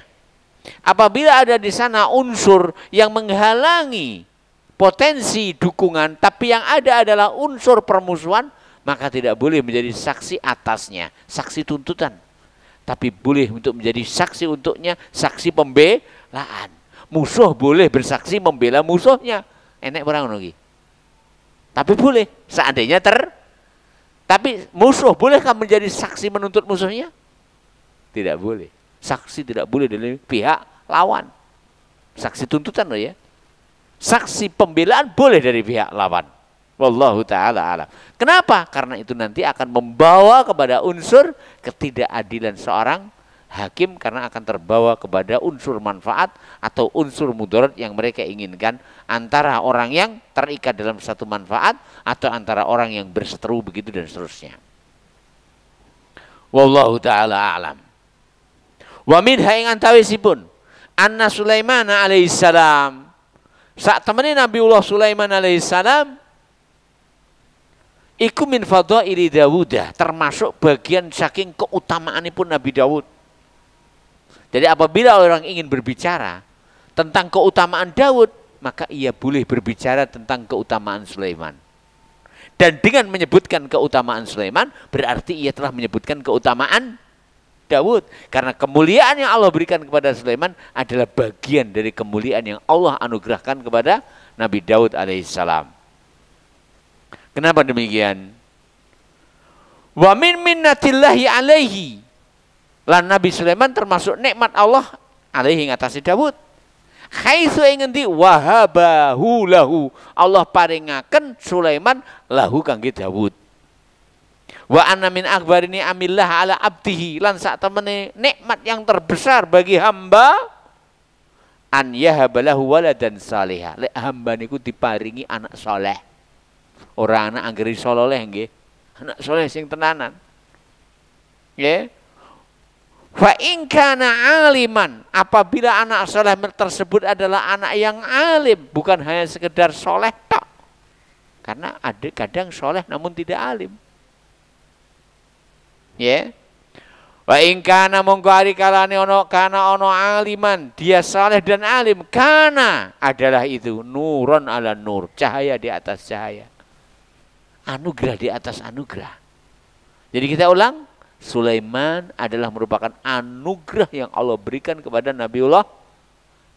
Apabila ada di sana unsur yang menghalangi potensi dukungan, tapi yang ada adalah unsur permusuhan, maka tidak boleh menjadi saksi atasnya, saksi tuntutan. Tapi boleh untuk menjadi saksi untuknya, saksi pembelaan. Musuh boleh bersaksi membela musuhnya. Enek orang lagi. Tapi boleh, seandainya tapi musuh bolehkah menjadi saksi menuntut musuhnya? Tidak boleh. Saksi tidak boleh dari pihak lawan. Saksi tuntutan loh ya. Saksi pembelaan boleh dari pihak lawan. Wallahu ta'ala alam. Kenapa? Karena itu nanti akan membawa kepada unsur ketidakadilan seorang hakim, karena akan terbawa kepada unsur manfaat atau unsur mudarat yang mereka inginkan antara orang yang terikat dalam satu manfaat atau antara orang yang berseteru begitu dan seterusnya. Wallahu ta'ala a'lam. Wa min ing antawisipun anna Sulaiman alaihissalam, sak temene Nabiullah Sulaiman alaihissalam iku min fadhaili Dawudah, termasuk bagian saking keutamaanipun Nabi Daud. Jadi apabila orang ingin berbicara tentang keutamaan Daud, maka ia boleh berbicara tentang keutamaan Sulaiman. Dan dengan menyebutkan keutamaan Sulaiman, berarti ia telah menyebutkan keutamaan Daud. Karena kemuliaan yang Allah berikan kepada Sulaiman adalah bagian dari kemuliaan yang Allah anugerahkan kepada Nabi Daud alaihissalam. Kenapa demikian? Wa min minnatillahi alaihi, lan Nabi Sulaiman termasuk nikmat Allah alaihi ngatasi Daud. Haitsu ing endi wahabahu lahu, Allah paringaken Sulaiman lahu kangge Daud. Wa anna min akbarini amillah ala abdihi, lan sak temene nikmat yang terbesar bagi hamba an yahabalahu waladan salihah. Lek hamba niku diparingi anak soleh. Ora anak anggere soleh nggih. Anak soleh sing tenanan. Nggih. Fa in kana aliman, apabila anak soleh tersebut adalah anak yang alim, bukan hanya sekedar soleh tok. Karena ada kadang soleh namun tidak alim. Ya. Wa in kana monggo ari kalane ono aliman, dia saleh dan alim, kana adalah itu nuron ala nur, cahaya di atas cahaya. Anugerah di atas anugerah. Jadi kita ulang, Sulaiman adalah merupakan anugerah yang Allah berikan kepada Nabiullah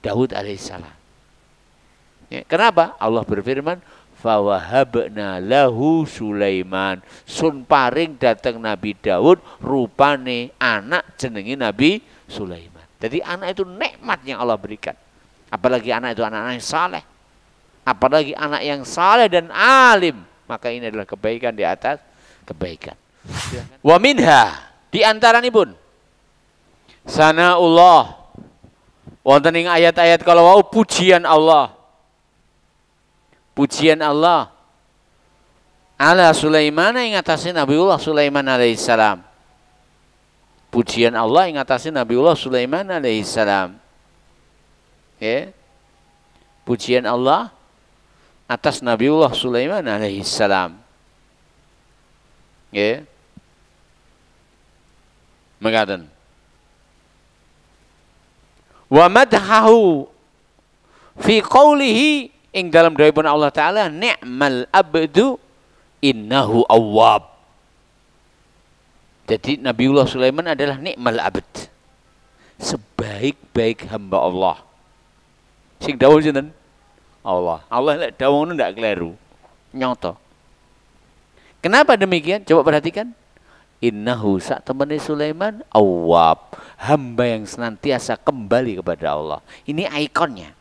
Daud alaihissalam. Ya, kenapa? Allah berfirman, fawahabna lahu Sulaiman, sun paring datang Nabi Daud rupane anak jenengi Nabi Sulaiman. Jadi anak itu nikmat yang Allah berikan. Apalagi anak itu anak yang saleh. Apalagi anak yang saleh dan alim, maka ini adalah kebaikan di atas kebaikan. Wa minha di antaranipun sanaullah wonten ing ayat-ayat kalau wau pujian Allah. Pujian Allah ala Sulaiman ing atase Nabiullah Sulaiman alaihissalam. Pujian Allah ing atase Nabiullah Sulaiman alaihissalam. Ya. Pujian Allah atas Nabiullah Sulaiman alaihissalam. Ya. Mengatakan wa madhahu fi qawlihi ing dalam dawuhipun Allah taala ni'mal abdu innahu awwab. Jadi Nabiullah Sulaiman adalah ni'mal abd, sebaik-baik hamba Allah. Sing dawuh sinten? Allah. Allah lek dawuh ngono ndak kleru. Nyoto. Kenapa demikian? Coba perhatikan. Innahu sak temene Sulaiman awwab, hamba yang senantiasa kembali kepada Allah. Ini ikonnya.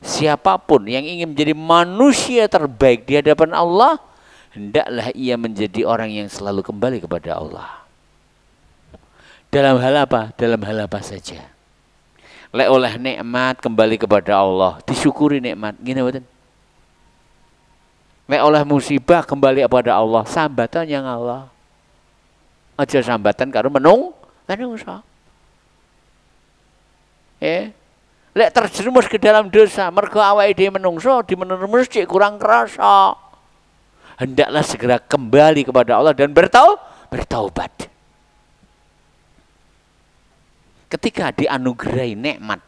Siapapun yang ingin menjadi manusia terbaik di hadapan Allah, hendaklah ia menjadi orang yang selalu kembali kepada Allah. Dalam hal apa? Dalam hal apa saja. Lek oleh nikmat kembali kepada Allah, disyukuri nikmat. Gini betul. Lek oleh musibah kembali kepada Allah, sambatan yang Allah. Aja sambatan karo menungso. Lek terjerumus ke dalam dosa, mergo awake dhewe menungso, dimenerus cek kurang kerasa. Hendaklah segera kembali kepada Allah dan bertaubat. Ketika dianugerahi nikmat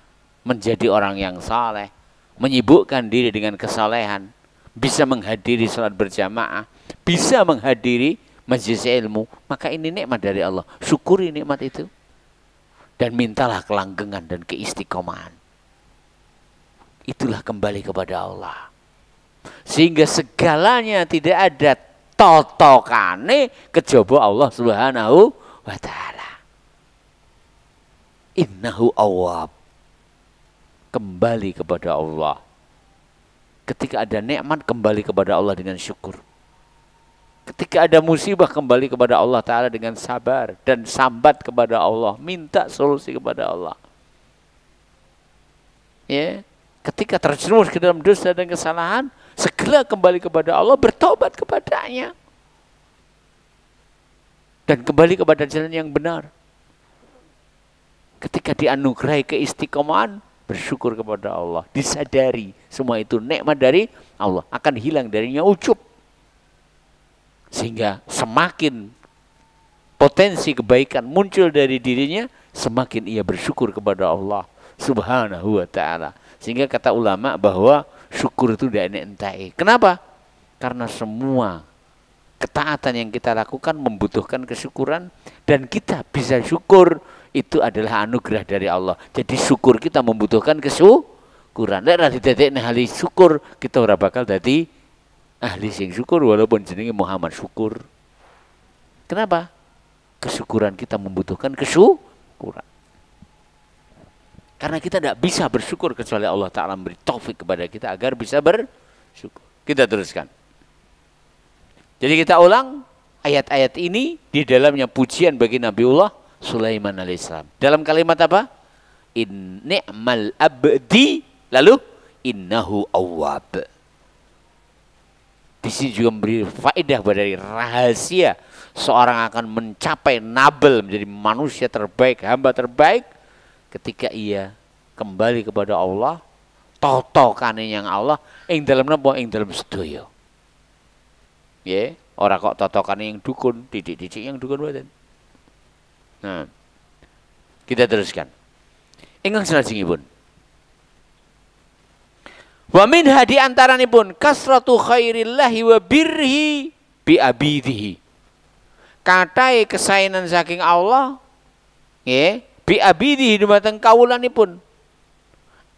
menjadi orang yang saleh, menyibukkan diri dengan kesalehan, bisa menghadiri salat berjamaah, bisa menghadiri majelis ilmu, maka ini nikmat dari Allah. Syukuri nikmat itu dan mintalah kelanggengan dan keistiqomahan. Itulah kembali kepada Allah. Sehingga segalanya tidak ada totokane kejaba Allah Subhanahu wa taala. Innahu awwab. Kembali kepada Allah. Ketika ada nikmat kembali kepada Allah dengan syukur. Ketika ada musibah kembali kepada Allah Ta'ala dengan sabar dan sambat kepada Allah, minta solusi kepada Allah. Ya, ketika terjerumus ke dalam dosa dan kesalahan, segera kembali kepada Allah, bertobat kepadanya dan kembali kepada jalan yang benar. Ketika dianugerahi keistiqomahan, bersyukur kepada Allah, disadari semua itu nikmat dari Allah, akan hilang darinya ujub. Sehingga semakin potensi kebaikan muncul dari dirinya, semakin ia bersyukur kepada Allah Subhanahu wa ta'ala. Sehingga kata ulama bahwa syukur itu tidak entai. Kenapa? Karena semua ketaatan yang kita lakukan membutuhkan kesyukuran, dan kita bisa syukur itu adalah anugerah dari Allah. Jadi syukur kita membutuhkan kesyukuran. Nek ra didadekne ahli syukur, kita ora bakal dadi ahli sing syukur walaupun jenenge Muhammad syukur. Kenapa? Kesyukuran kita membutuhkan kesyukuran. Karena kita tidak bisa bersyukur kecuali Allah Ta'ala memberi taufik kepada kita agar bisa bersyukur. Kita teruskan. Jadi kita ulang ayat-ayat ini di dalamnya pujian bagi Nabiullah Sulaiman alaihissalam. Dalam kalimat apa? in ni'mal abdi, lalu innahu awwab. Di sini juga memberi faedah dari rahasia seorang akan mencapai nabel, menjadi manusia terbaik, hamba terbaik ketika ia kembali kepada Allah, totokane yang Allah ing dalam napa, ing dalam sedaya. Ya, ora kok totokane yang dukun, didik-didik yang dukun mboten. Nah, kita teruskan. Ingkang salajengipun. Wa min hadi antaranipun kasratu khairillahi wa birhi bi abidihi. Kathah kesaenan saking Allah nggih bi abidihi dumateng kawulanipun.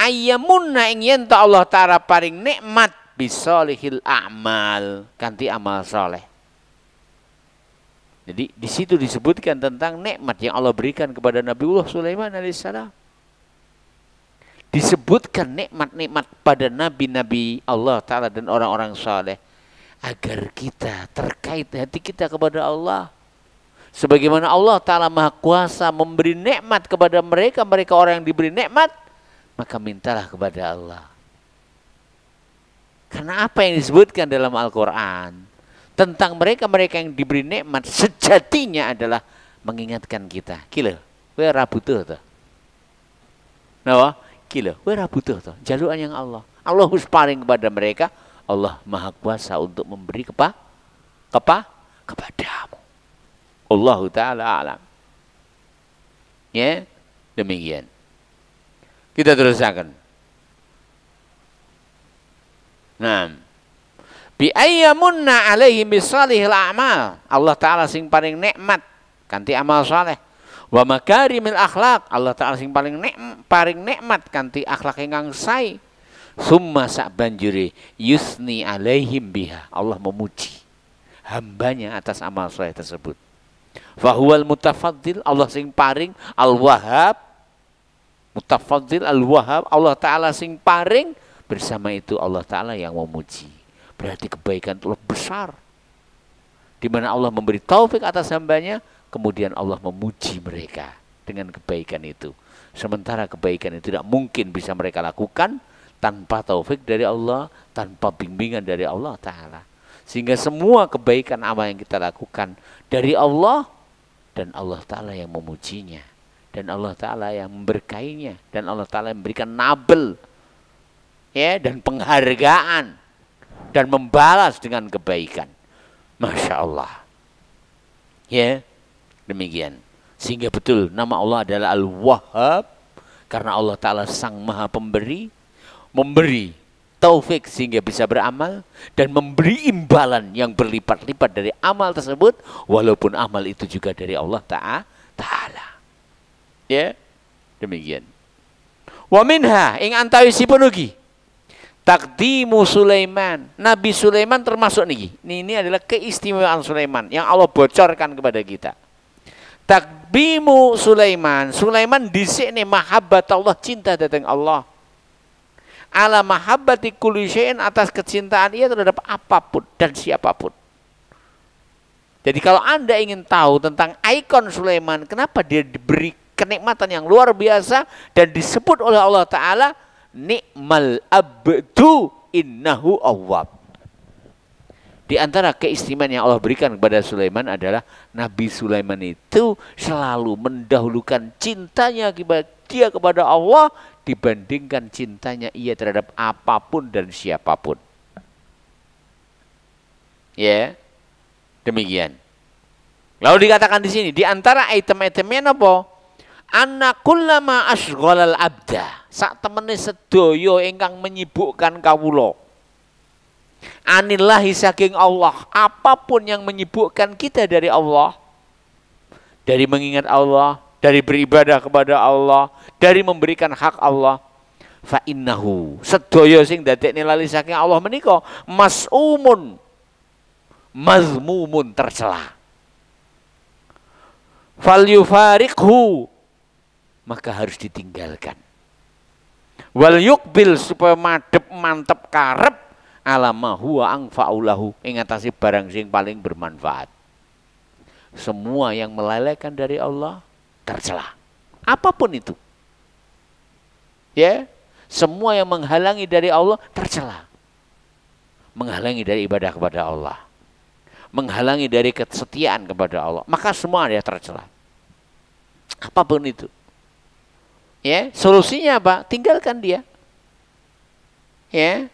Ayyamunna ing yen Allah taala paring nikmat bisolihil a'mal, kanthi amal saleh. Jadi di situ disebutkan tentang nikmat yang Allah berikan kepada Nabiullah Sulaiman alaihissalam. Disebutkan nikmat-nikmat pada nabi-nabi Allah Ta'ala dan orang-orang saleh agar kita terkait hati kita kepada Allah. Sebagaimana Allah Ta'ala Maha Kuasa memberi nikmat kepada mereka orang yang diberi nikmat, maka mintalah kepada Allah. Karena apa yang disebutkan dalam Al-Quran tentang mereka yang diberi nikmat sejatinya adalah mengingatkan kita. Kila, we ora butuh to. Napa? Kila, we ora butuh to. Jalukan yang Allah. Allah wis paring kepada mereka. Allah Maha Kuasa untuk memberi kepadamu. Allah Ta'ala alam. Ya, demikian. Kita teruskan. Nah, bi ayyamunna alaihi bisalihil a'mal. Allah Ta'ala sing paling nikmat kanthi amal saleh. Wa makarimil akhlak. Allah Ta'ala sing paling nikmat kanthi akhlak ingkang sae. Summa sak banjuri yusni alaihim biha. Allah memuji hambanya atas amal saleh tersebut. Fahuwal mutafaddil. Allah sing paring al-wahhab. Mutafaddil al-wahhab. Allah Ta'ala sing paring. Bersama itu Allah Ta'ala yang memuji. Berarti kebaikan itu besar. Di mana Allah memberi taufik atas hambanya, kemudian Allah memuji mereka dengan kebaikan itu. Sementara kebaikan itu tidak mungkin bisa mereka lakukan tanpa taufik dari Allah, tanpa bimbingan dari Allah Ta'ala. Sehingga semua kebaikan amal yang kita lakukan dari Allah, dan Allah Ta'ala yang memujinya, dan Allah Ta'ala yang memberkainya, dan Allah Ta'ala yang memberikan nabel, ya, dan penghargaan, dan membalas dengan kebaikan. Masya Allah. Ya, demikian. Sehingga betul nama Allah adalah Al-Wahhab, karena Allah Ta'ala sang maha pemberi, memberi taufik sehingga bisa beramal, dan memberi imbalan yang berlipat-lipat dari amal tersebut, walaupun amal itu juga dari Allah Ta'ala. Ya, demikian. Wa minha ing antawisipun ugi takdimu Sulaiman. Nabi Sulaiman termasuk niki. Ini adalah keistimewaan Sulaiman yang Allah bocorkan kepada kita. Takdimu Sulaiman. Sulaiman dhisik ne mahabbat Allah, cinta datang Allah. Ala mahabbati kulli syai'in, atas kecintaan ia terhadap apapun dan siapapun. Jadi kalau Anda ingin tahu tentang ikon Sulaiman, kenapa dia diberi kenikmatan yang luar biasa dan disebut oleh Allah Ta'ala ni'mal abdu innahu awwab. Di antara keistimewaan yang Allah berikan kepada Sulaiman adalah Nabi Sulaiman itu selalu mendahulukan cintanya dia kepada Allah dibandingkan cintanya ia terhadap apapun dan siapapun. Ya, demikian. Lalu dikatakan di sini, di antara item-itemnya apa? Anna kullama asghalal abda, sak temene sedaya ingkang menyibukkan kawula. Anillahi saking Allah, apapun yang menyibukkan kita dari Allah, dari mengingat Allah, dari beribadah kepada Allah, dari memberikan hak Allah, fa innahu sedaya sing dadekne lali saking Allah menika mas'umun, mazmumun, tercela. Fal yufariqhu, maka harus ditinggalkan. Wal yukbil, supaya madhep mantep karep alama huwa angfa'ulahu, ing atase barang sing paling bermanfaat. Semua yang melalaikan dari Allah tercela. Apapun itu. Ya, semua yang menghalangi dari Allah tercela. Menghalangi dari ibadah kepada Allah, menghalangi dari kesetiaan kepada Allah, maka semua dia tercela. Apapun itu. Ya, solusinya apa? Tinggalkan dia. Ya,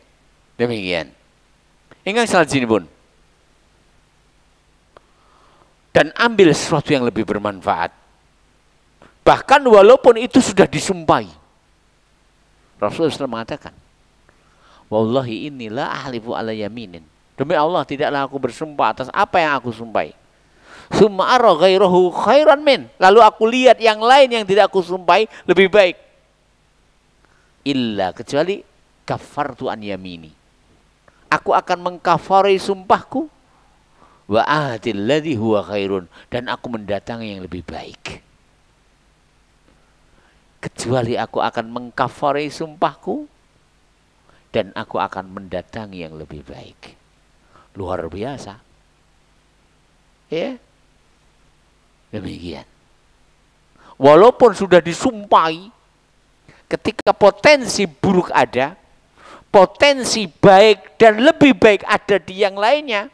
demikian. Ingat salat pun. Dan ambil sesuatu yang lebih bermanfaat. Bahkan walaupun itu sudah disumpahi. Rasulullah SAW mengatakan, wallahi inilah ahlifu ala yaminin. Demi Allah tidaklah aku bersumpah atas apa yang aku sumpahi. Summa ara ghairahu khairan min. Lalu aku lihat yang lain yang tidak aku sumpahi lebih baik. Illa kecuali kafartu an yamini. Aku akan mengkafari sumpahku. Wa ahdil ladzi huwa khairun. Dan aku mendatangi yang lebih baik. Kecuali aku akan mengkafari sumpahku. Dan aku akan mendatangi yang lebih baik. Luar biasa. Ya. Demikian. Walaupun sudah disumpahi, ketika potensi buruk ada, potensi baik dan lebih baik ada di yang lainnya,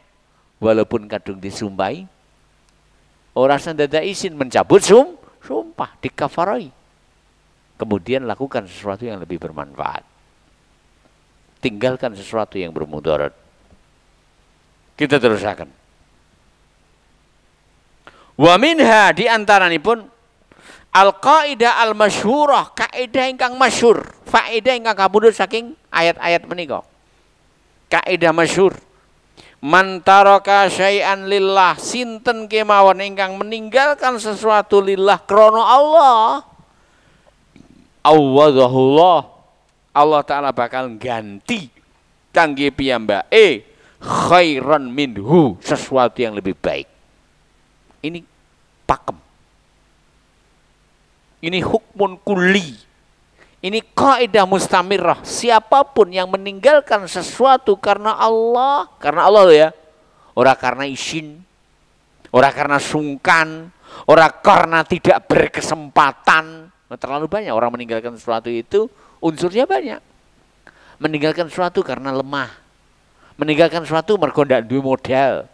walaupun kadung disumpahi, orang sendada izin mencabut sumpah, dikafarai. Kemudian lakukan sesuatu yang lebih bermanfaat. Tinggalkan sesuatu yang bermudarat. Kita teruskan. Wa minha di antaranipun al-qaidah al-masyhurah, kaidah ingkang masyhur, faedah ingkang kapundhut saking ayat-ayat menika. Kaidah masyhur. Man taraka syai'an lillah, sinten kemawon ingkang meninggalkan sesuatu lillah krana Allah, awwadahullah, Allah Ta'ala bakal ganti kangge piyambake khairan minhu, sesuatu yang lebih baik. Ini pakem. Ini hukmun kulli. Ini kaidah mustamirah. Siapapun yang meninggalkan sesuatu karena Allah loh ya. Ora karena isin, ora karena sungkan, ora karena tidak berkesempatan. Terlalu banyak orang meninggalkan sesuatu itu, unsurnya banyak. Meninggalkan sesuatu karena lemah. Meninggalkan sesuatu mergo ndak duwe modal.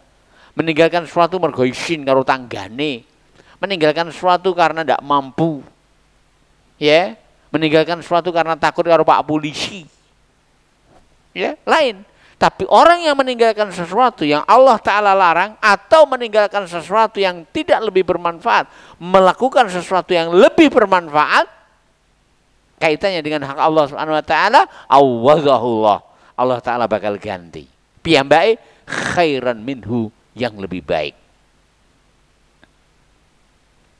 Meninggalkan sesuatu mergo isin karo tanggane. Meninggalkan sesuatu karena ndak mampu. Ya, meninggalkan sesuatu karena takut karo Pak Polisi. Ya, lain. Tapi orang yang meninggalkan sesuatu yang Allah Ta'ala larang atau meninggalkan sesuatu yang tidak lebih bermanfaat, melakukan sesuatu yang lebih bermanfaat, kaitannya dengan hak Allah Subhanahu wa taala, awwadahullah. Allah Ta'ala bakal ganti. Piyambake khairan minhu, yang lebih baik.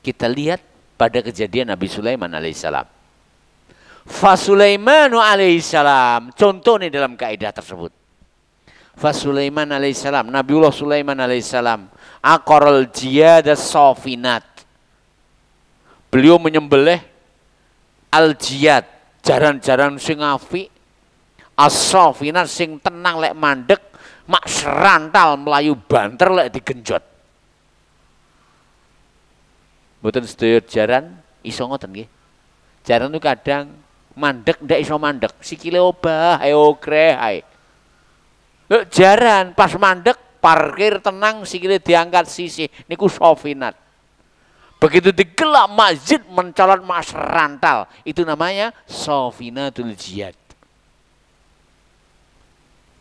Kita lihat pada kejadian Nabi Sulaiman alaihissalam. Fa Sulaimanu alaihissalam, contoh nih dalam kaidah tersebut. Fa Sulaiman alaihissalam, Nabiullah Sulaiman alaihissalam, aqaral jiyad as-safinat. Beliau menyembelih al-jiyad, jaran-jaran sing apik, as-safinat sing tenang lek mandek, mak serantal melayu banter lek digenjot. Mboten sedaya jaran iso ngoten nggih. Jaran itu kadang mandek ndak iso mandek, sikile obah ae ogreh ae. Lho jaran pas mandek parkir tenang sikile diangkat sisih niku sofinat. Begitu digelak masjid mencolot mak serantal, itu namanya sofinatul jihad.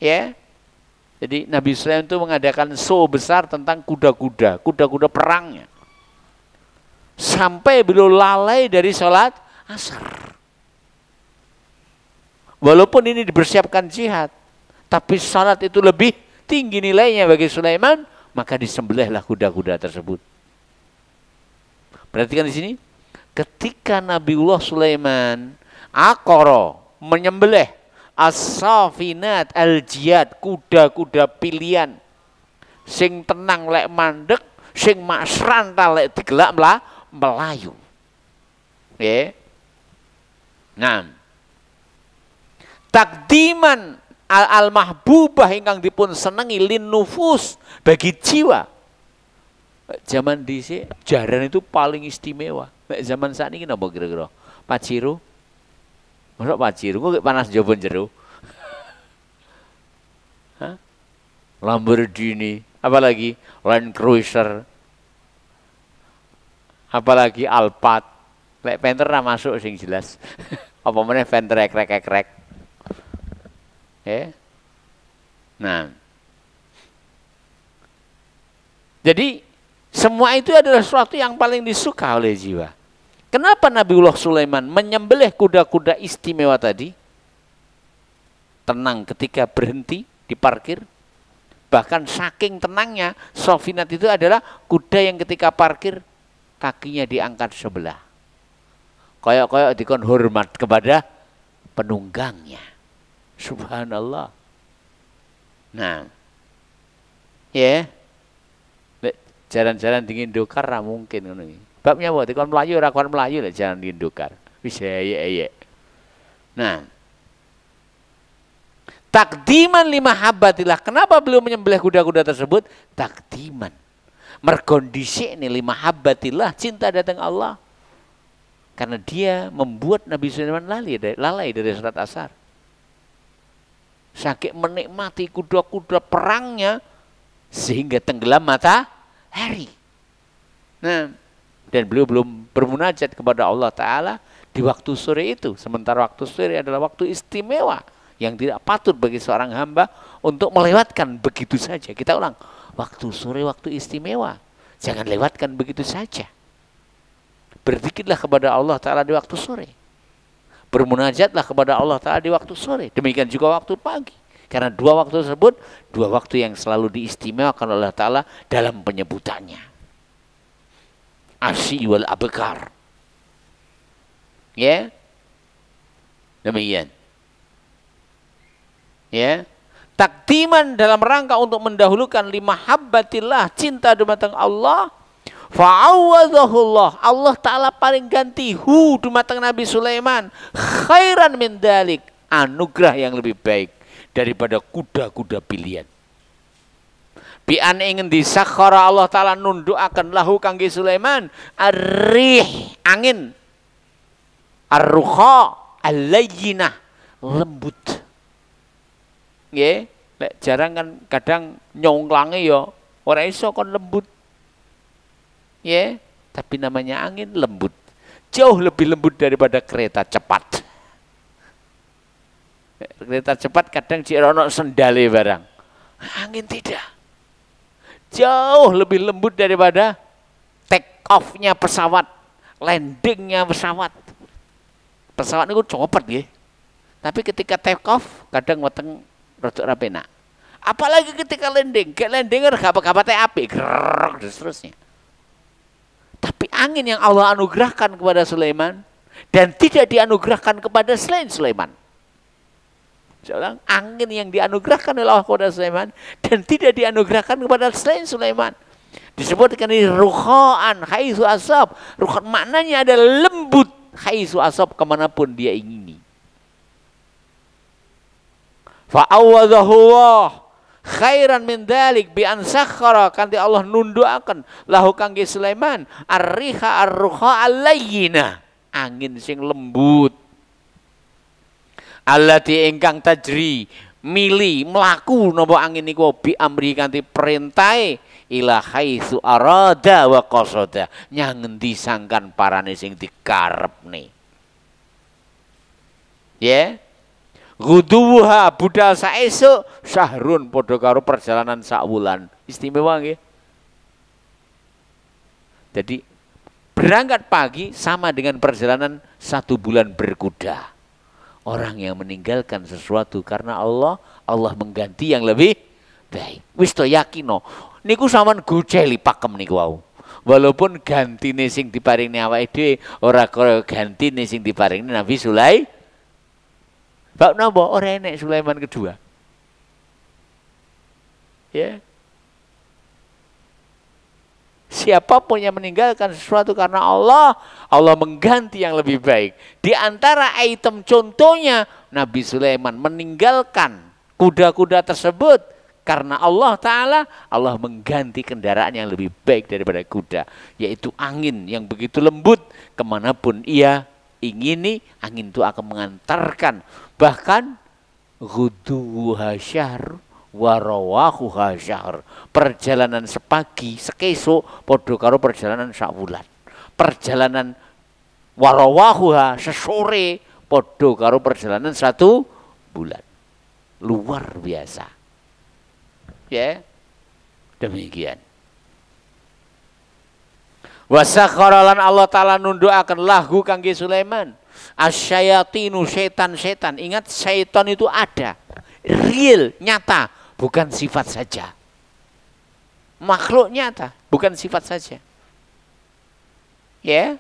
Ya. Jadi Nabi Sulaiman itu mengadakan show besar tentang kuda-kuda perangnya. Sampai beliau lalai dari sholat asar. Walaupun ini dipersiapkan jihad, tapi sholat itu lebih tinggi nilainya bagi Sulaiman, maka disembelihlah kuda-kuda tersebut. Perhatikan di sini, ketika Nabiullah Sulaiman aqara menyembelih as-safinat al-jiyad, kuda-kuda pilihan sing tenang lek mandek, sing mak serantal lek digelak melayu. Ya. Nah, takdiman al-mahbubah ingkang dipun senengi lin nufus, bagi jiwa. Zaman dhisik jaran itu paling istimewa. Zaman saat ini napa kira-kira? Pak Ciro? Masuk Pajero kok panas jaba jero. Hah? Lamborghini, apalagi Land Cruiser, apalagi Alphard. Lek Panther ra masuk sing jelas. Apa meneh van rek. Nah, jadi semua itu adalah sesuatu yang paling disuka oleh jiwa. Kenapa Nabiullah Sulaiman menyembelih kuda-kuda istimewa tadi? Tenang ketika berhenti di parkir. Bahkan saking tenangnya, Sofinat itu adalah kuda yang ketika parkir kakinya diangkat sebelah. Koyok-koyok dikon hormat kepada penunggangnya. Subhanallah. Nah, ya, jalan-jalan dingin dokar ra mungkin ngono iki. Babnya apa? Dikon melayu ora kon melayu lek jalan dingin dokar. Wis ya. Nah, takdiman lima habbatillah. Kenapa beliau menyembelih kuda-kuda tersebut? Takdiman. Merkondisi ini lima habbatillah, cinta datang Allah. Karena dia membuat Nabi Sulaiman lalai dari surat Asar. Saking menikmati kuda-kuda perangnya sehingga tenggelam matahari. Nah, dan beliau belum bermunajat kepada Allah Ta'ala di waktu sore itu. Sementara waktu sore adalah waktu istimewa yang tidak patut bagi seorang hamba untuk melewatkan begitu saja. Kita ulang, waktu sore waktu istimewa. Jangan lewatkan begitu saja. Berzikirlah kepada Allah Ta'ala di waktu sore. Bermunajatlah kepada Allah Ta'ala di waktu sore. Demikian juga waktu pagi. Karena dua waktu tersebut, dua waktu yang selalu diistimewakan oleh Allah Ta'ala dalam penyebutannya. Asy wal abkar. Ya. Demikian. Ya. Takdiman dalam rangka untuk mendahulukan lima habbatillah, cinta dumateng Allah. Fa'awadahullah, Allah Ta'ala paling ganti dumateng Nabi Sulaiman khairan min dalik, anugerah yang lebih baik daripada kuda-kuda pilihan. Bi'an ingin disakhara Allah Ta'ala nundukaken lahu kangge Sulaiman ar-rih, angin, ar-rukha al-layyinah, lembut. Nggih, lek jarang kan kadang nyongklange ya ora iso kon lembut. Ya, tapi namanya angin lembut. Jauh lebih lembut daripada kereta cepat. Kereta cepat kadang ono sendale barang. Angin tidak. Jauh lebih lembut daripada take off-nya pesawat, landing-nya pesawat. Pesawat itu cepet nggih. Tapi ketika take off kadang weteng rada penak. Apalagi ketika landing, landing gak apa-apa apik, dan seterusnya. Tapi angin yang Allah anugerahkan kepada Sulaiman dan tidak dianugerahkan kepada selain Sulaiman. Seorang angin yang dianugerahkan oleh Allah kepada Sulaiman dan tidak dianugerahkan kepada selain Sulaiman. Disebutkan ini ruhaan haitsu asab. Ruhaan maknanya adalah lembut haitsu asab, kemanapun dia ingini. Fa'awadahullah khairan min dalik bi an sakhara, kanthi Allah nundukaken lahu kangge Sulaiman ar-riha ar-ruha al-layyina, angin sing lembut, allati ingkang tajri mili mlaku napa angin niku bi amri kanthi perintahe ila haitsu arada wa qasada, nyang ngendi sangkan parane sing dikarepne. Ya. Guduha budal saesuk syahrun, padha karo perjalanan sak wulan. Istimewa nggih. Jadi berangkat pagi sama dengan perjalanan 1 bulan berkuda. Orang yang meninggalkan sesuatu karena Allah, Allah mengganti yang lebih baik. Wis to yakino. Niku sampean goceli pakem niku wau. Walaupun gantine sing diparingi awake dhewe ora kaya gantine sing diparingi Nabi Sulaiman. Bab napa ora enek Sulaiman kedua. Ya. Siapapun yang meninggalkan sesuatu karena Allah, Allah mengganti yang lebih baik. Di antara item contohnya Nabi Sulaiman meninggalkan kuda-kuda tersebut karena Allah Ta'ala, Allah mengganti kendaraan yang lebih baik daripada kuda, yaitu angin yang begitu lembut kemanapun ia ingini, angin itu akan mengantarkan. Bahkan ghuduha syahr warawahuha syahr. Perjalanan sepagi, sekesuk padha karo perjalanan sak wulan. Perjalanan warawahuha sesore padha karo perjalanan 1 bulan. Luar biasa. Ya. Demikian. Wasakharalan Allah Ta'ala nundukaken lahu kangge Sulaiman asyayatinu, setan-setan. Ingat, syaitan itu ada, real, nyata, bukan sifat saja. Makhluk nyata, bukan sifat saja. Ya,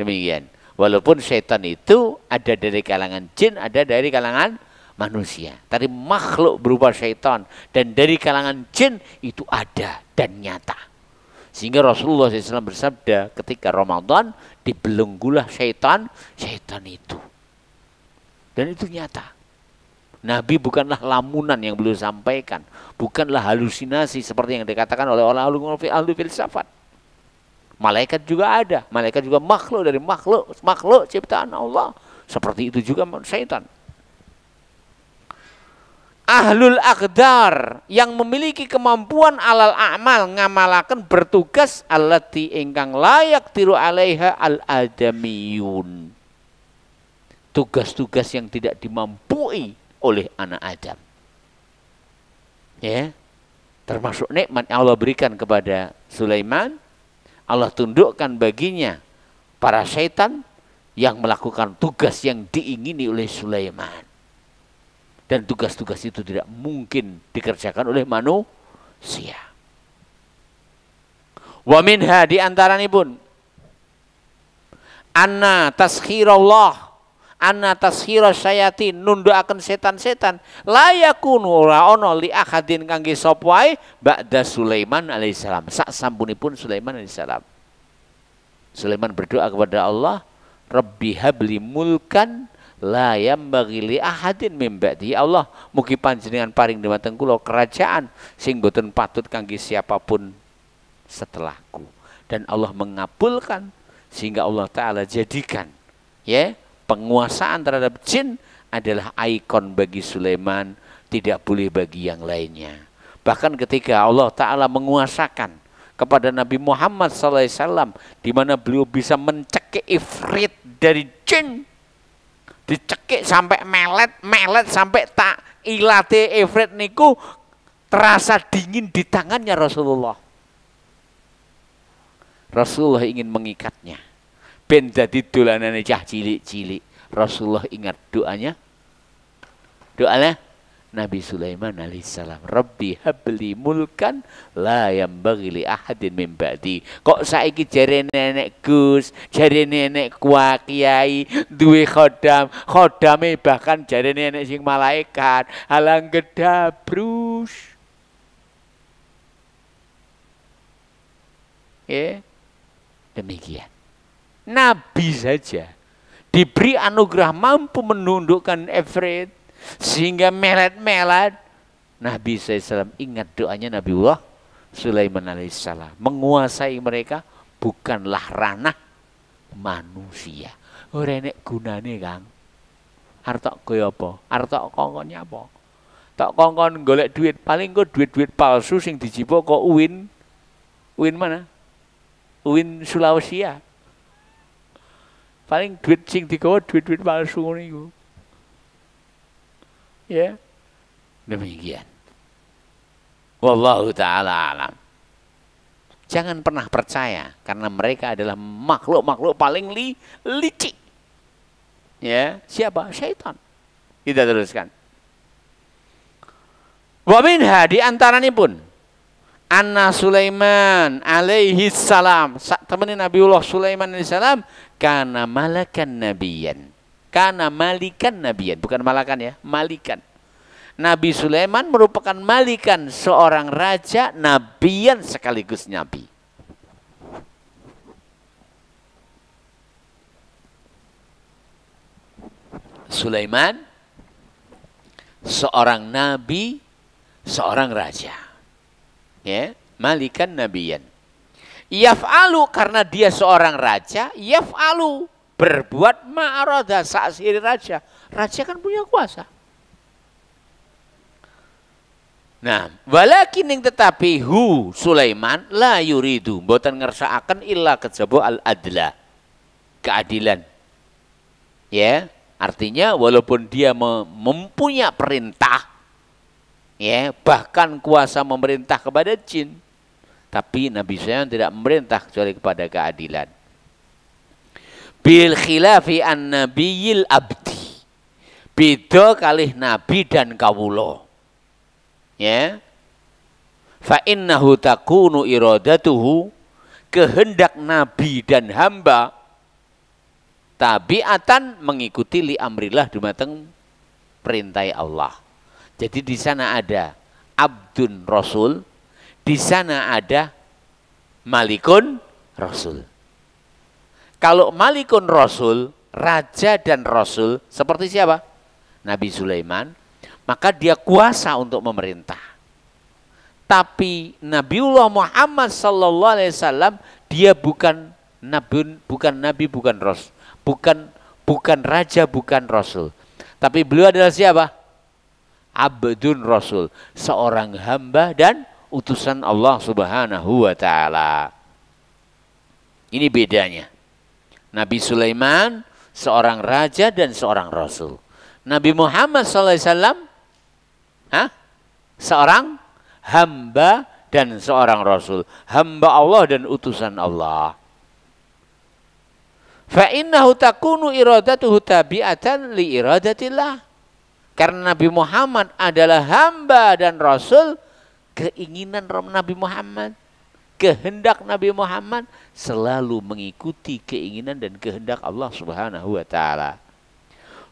demikian. Walaupun syaitan itu ada dari kalangan jin, ada dari kalangan manusia. Tapi makhluk berupa syaitan dan dari kalangan jin itu ada dan nyata. Sehingga Rasulullah SAW bersabda ketika Ramadan, dibelenggulah syaitan itu. Dan itu nyata. Nabi bukanlah lamunan yang beliau sampaikan. Bukanlah halusinasi seperti yang dikatakan oleh orang ahli filsafat. Malaikat juga ada. Malaikat juga makhluk dari makhluk ciptaan Allah. Seperti itu juga syaitan. Ahlul aqdar yang memiliki kemampuan alal a'mal ngamalaken bertugas allati ingkang layak tiru alaiha al adamiyun. Tugas-tugas yang tidak dimampui oleh anak Adam. Ya. Termasuk nikmat yang Allah berikan kepada Sulaiman, Allah tundukkan baginya para syaitan yang melakukan tugas yang diingini oleh Sulaiman. Dan tugas-tugas itu tidak mungkin dikerjakan oleh manusia. Wa minha di antaranipun anna taskhirallah, anna taskhira syayatin, nundhukaken setan-setan la yakunu ora ana li ahadin kangge sapa wae ba'da Sulaiman alaihissalam. Sak sampunipun Sulaiman alaihissalam. Sulaiman berdoa kepada Allah, Rabbi habli mulkan la yambaghi li ahadin mim ba'di. Allah, mugi panjenengan paring dhumateng kula kerajaan sing boten patut kangge siapapun setelahku. Dan Allah mengabulkan sehingga Allah Ta'ala jadikan ya penguasaan terhadap jin adalah ikon bagi Sulaiman, tidak boleh bagi yang lainnya. Bahkan ketika Allah Ta'ala menguasakan kepada Nabi Muhammad SAW, di mana beliau bisa mencekik ifrit dari jin, dicekik sampai melet sampai tak ilate ifrit niku terasa dingin di tangannya Rasulullah. Rasulullah ingin mengikatnya. Ben dadi dolanane cah cilik-cilik. Rasulullah ingat doanya. Doanya Nabi Sulaiman alaihissalam, Rabbi habli mulkan la yambaghi li ahadin min ba'di. Kok saiki jare nenek Gus, jare nenek kiai duwe khodame bahkan jare nenek sing malaikat, halang gedabrus. Demikian. Nabi saja diberi anugerah mampu menundukkan ifrit sehingga melet-melet. Nabi SAW ingat doanya Nabiullah Sulaiman alaihissalam. Menguasai mereka bukanlah ranah manusia. Ora enek gunane, Kang. Artok kaya apa? Artok kongkonnya apa? Tok kongkon golek duit, paling kok duit-duit palsu sing dijipo kok UIN. UIN mana? UIN Sulawesi ya. Paling duit sing digawa duit-duit palsu niku. Ya, demikian. Wallahu ta'ala alam. Jangan pernah percaya karena mereka adalah makhluk-makhluk paling licik. Ya, siapa? Syaitan. Kita teruskan. Wa minha di antaranipun anna Sulaiman alaihi salam, teman Nabiullah Sulaiman alaihi salam kana malakan nabiyan. Karena malikan nabiyan, bukan malakan ya, malikan. Nabi Sulaiman merupakan malikan, seorang raja, nabiyan sekaligus nabi. Sulaiman seorang nabi, seorang raja. Ya, malikan nabiyan. Yaf'alu karena dia seorang raja, yaf'alu berbuat ma'arada saksiri raja. Raja kan punya kuasa. Nah, walakin yang tetapi Sulaiman la yuridu mboten ngersakaken illa kejaba al-adla, keadilan. Ya, artinya walaupun dia mempunyai perintah, ya, bahkan kuasa memerintah kepada jin, tapi Nabi Sulaiman tidak memerintah kecuali kepada keadilan. Bil khilafi an nabiyil abdi. Beda kalih nabi dan kawula. Ya, fa innahu takunu iradatuhu, kehendak nabi dan hamba tabiatan mengikuti li amrillah dumateng perintah Allah. Jadi di sana ada abdun rasul, di sana ada malikun rasul. Kalau malikun rasul, raja dan rasul seperti siapa? Nabi Sulaiman. Maka dia kuasa untuk memerintah. Tapi Nabiullah Muhammad sallallahu alaihi wasallam dia bukan nabi, bukan rasul, bukan raja, bukan rasul. Tapi beliau adalah siapa? Abdun rasul, seorang hamba dan utusan Allah Subhanahu wa taala. Ini bedanya. Nabi Sulaiman seorang raja dan seorang rasul. Nabi Muhammad sallallahu alaihi wasallam seorang hamba dan seorang rasul, hamba Allah dan utusan Allah. Fa innahu takunu iradatuhu tabi'atan li iradatillah. Karena Nabi Muhammad adalah hamba dan rasul, keinginan Nabi Muhammad, kehendak Nabi Muhammad selalu mengikuti keinginan dan kehendak Allah Subhanahu wa taala.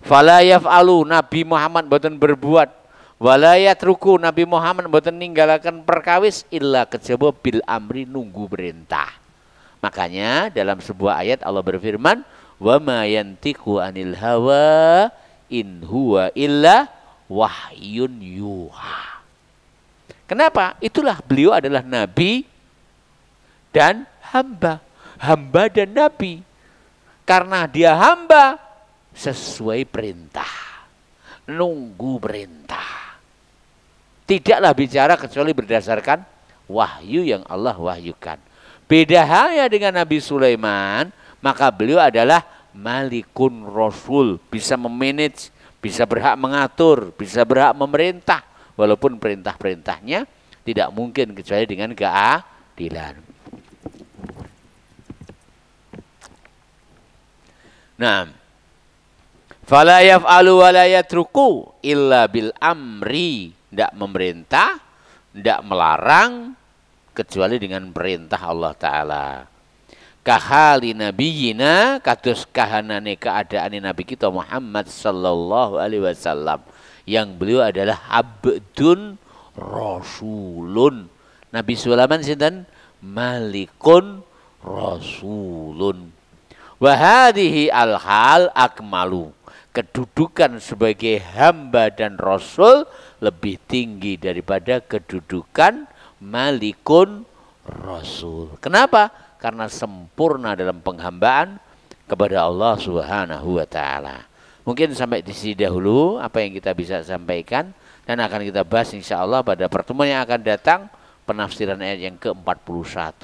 Fala yaf'alu, Nabi Muhammad boten berbuat, walayat ruku, Nabi Muhammad boten ninggalaken perkawis illa kejaba bil amri, nunggu perintah. Makanya dalam sebuah ayat Allah berfirman, wa ma yantiqu anil hawa in huwa illa wahyun yuha. Kenapa? Itulah beliau adalah nabi dan hamba. Hamba dan nabi. Karena dia hamba sesuai perintah. Nunggu perintah. Tidaklah bicara kecuali berdasarkan wahyu yang Allah wahyukan. Beda halnya dengan Nabi Sulaiman, maka beliau adalah malikun rasul, bisa memanage, bisa berhak mengatur, bisa berhak memerintah, walaupun perintah-perintahnya tidak mungkin kecuali dengan keadilan. Nah, fala yaf'alu wa la yatruku illa bil amri, tidak memerintah, tidak melarang kecuali dengan perintah Allah Ta'ala. Kahali nabiyina, kados kahanane keadaan Nabi kita Muhammad sallallahu alaihi wasallam, yang beliau adalah abdun rasulun. Nabi Sulaiman sinten? Malikun rasulun. Wa hadhihi al-hal akmalu. Kedudukan sebagai hamba dan rasul lebih tinggi daripada kedudukan malikun rasul. Kenapa? Karena sempurna dalam penghambaan kepada Allah Subhanahu wa taala. Mungkin sampai di sini dahulu apa yang kita bisa sampaikan, dan akan kita bahas insyaallah pada pertemuan yang akan datang penafsiran ayat yang ke-41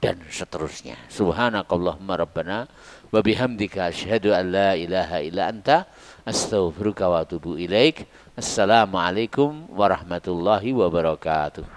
dan seterusnya. Subhanakallahumma rabbana wa bihamdika asyhadu an la ilaha illa anta astaghfiruka wa atubu ilaik. Assalamualaikum warahmatullahi wabarakatuh.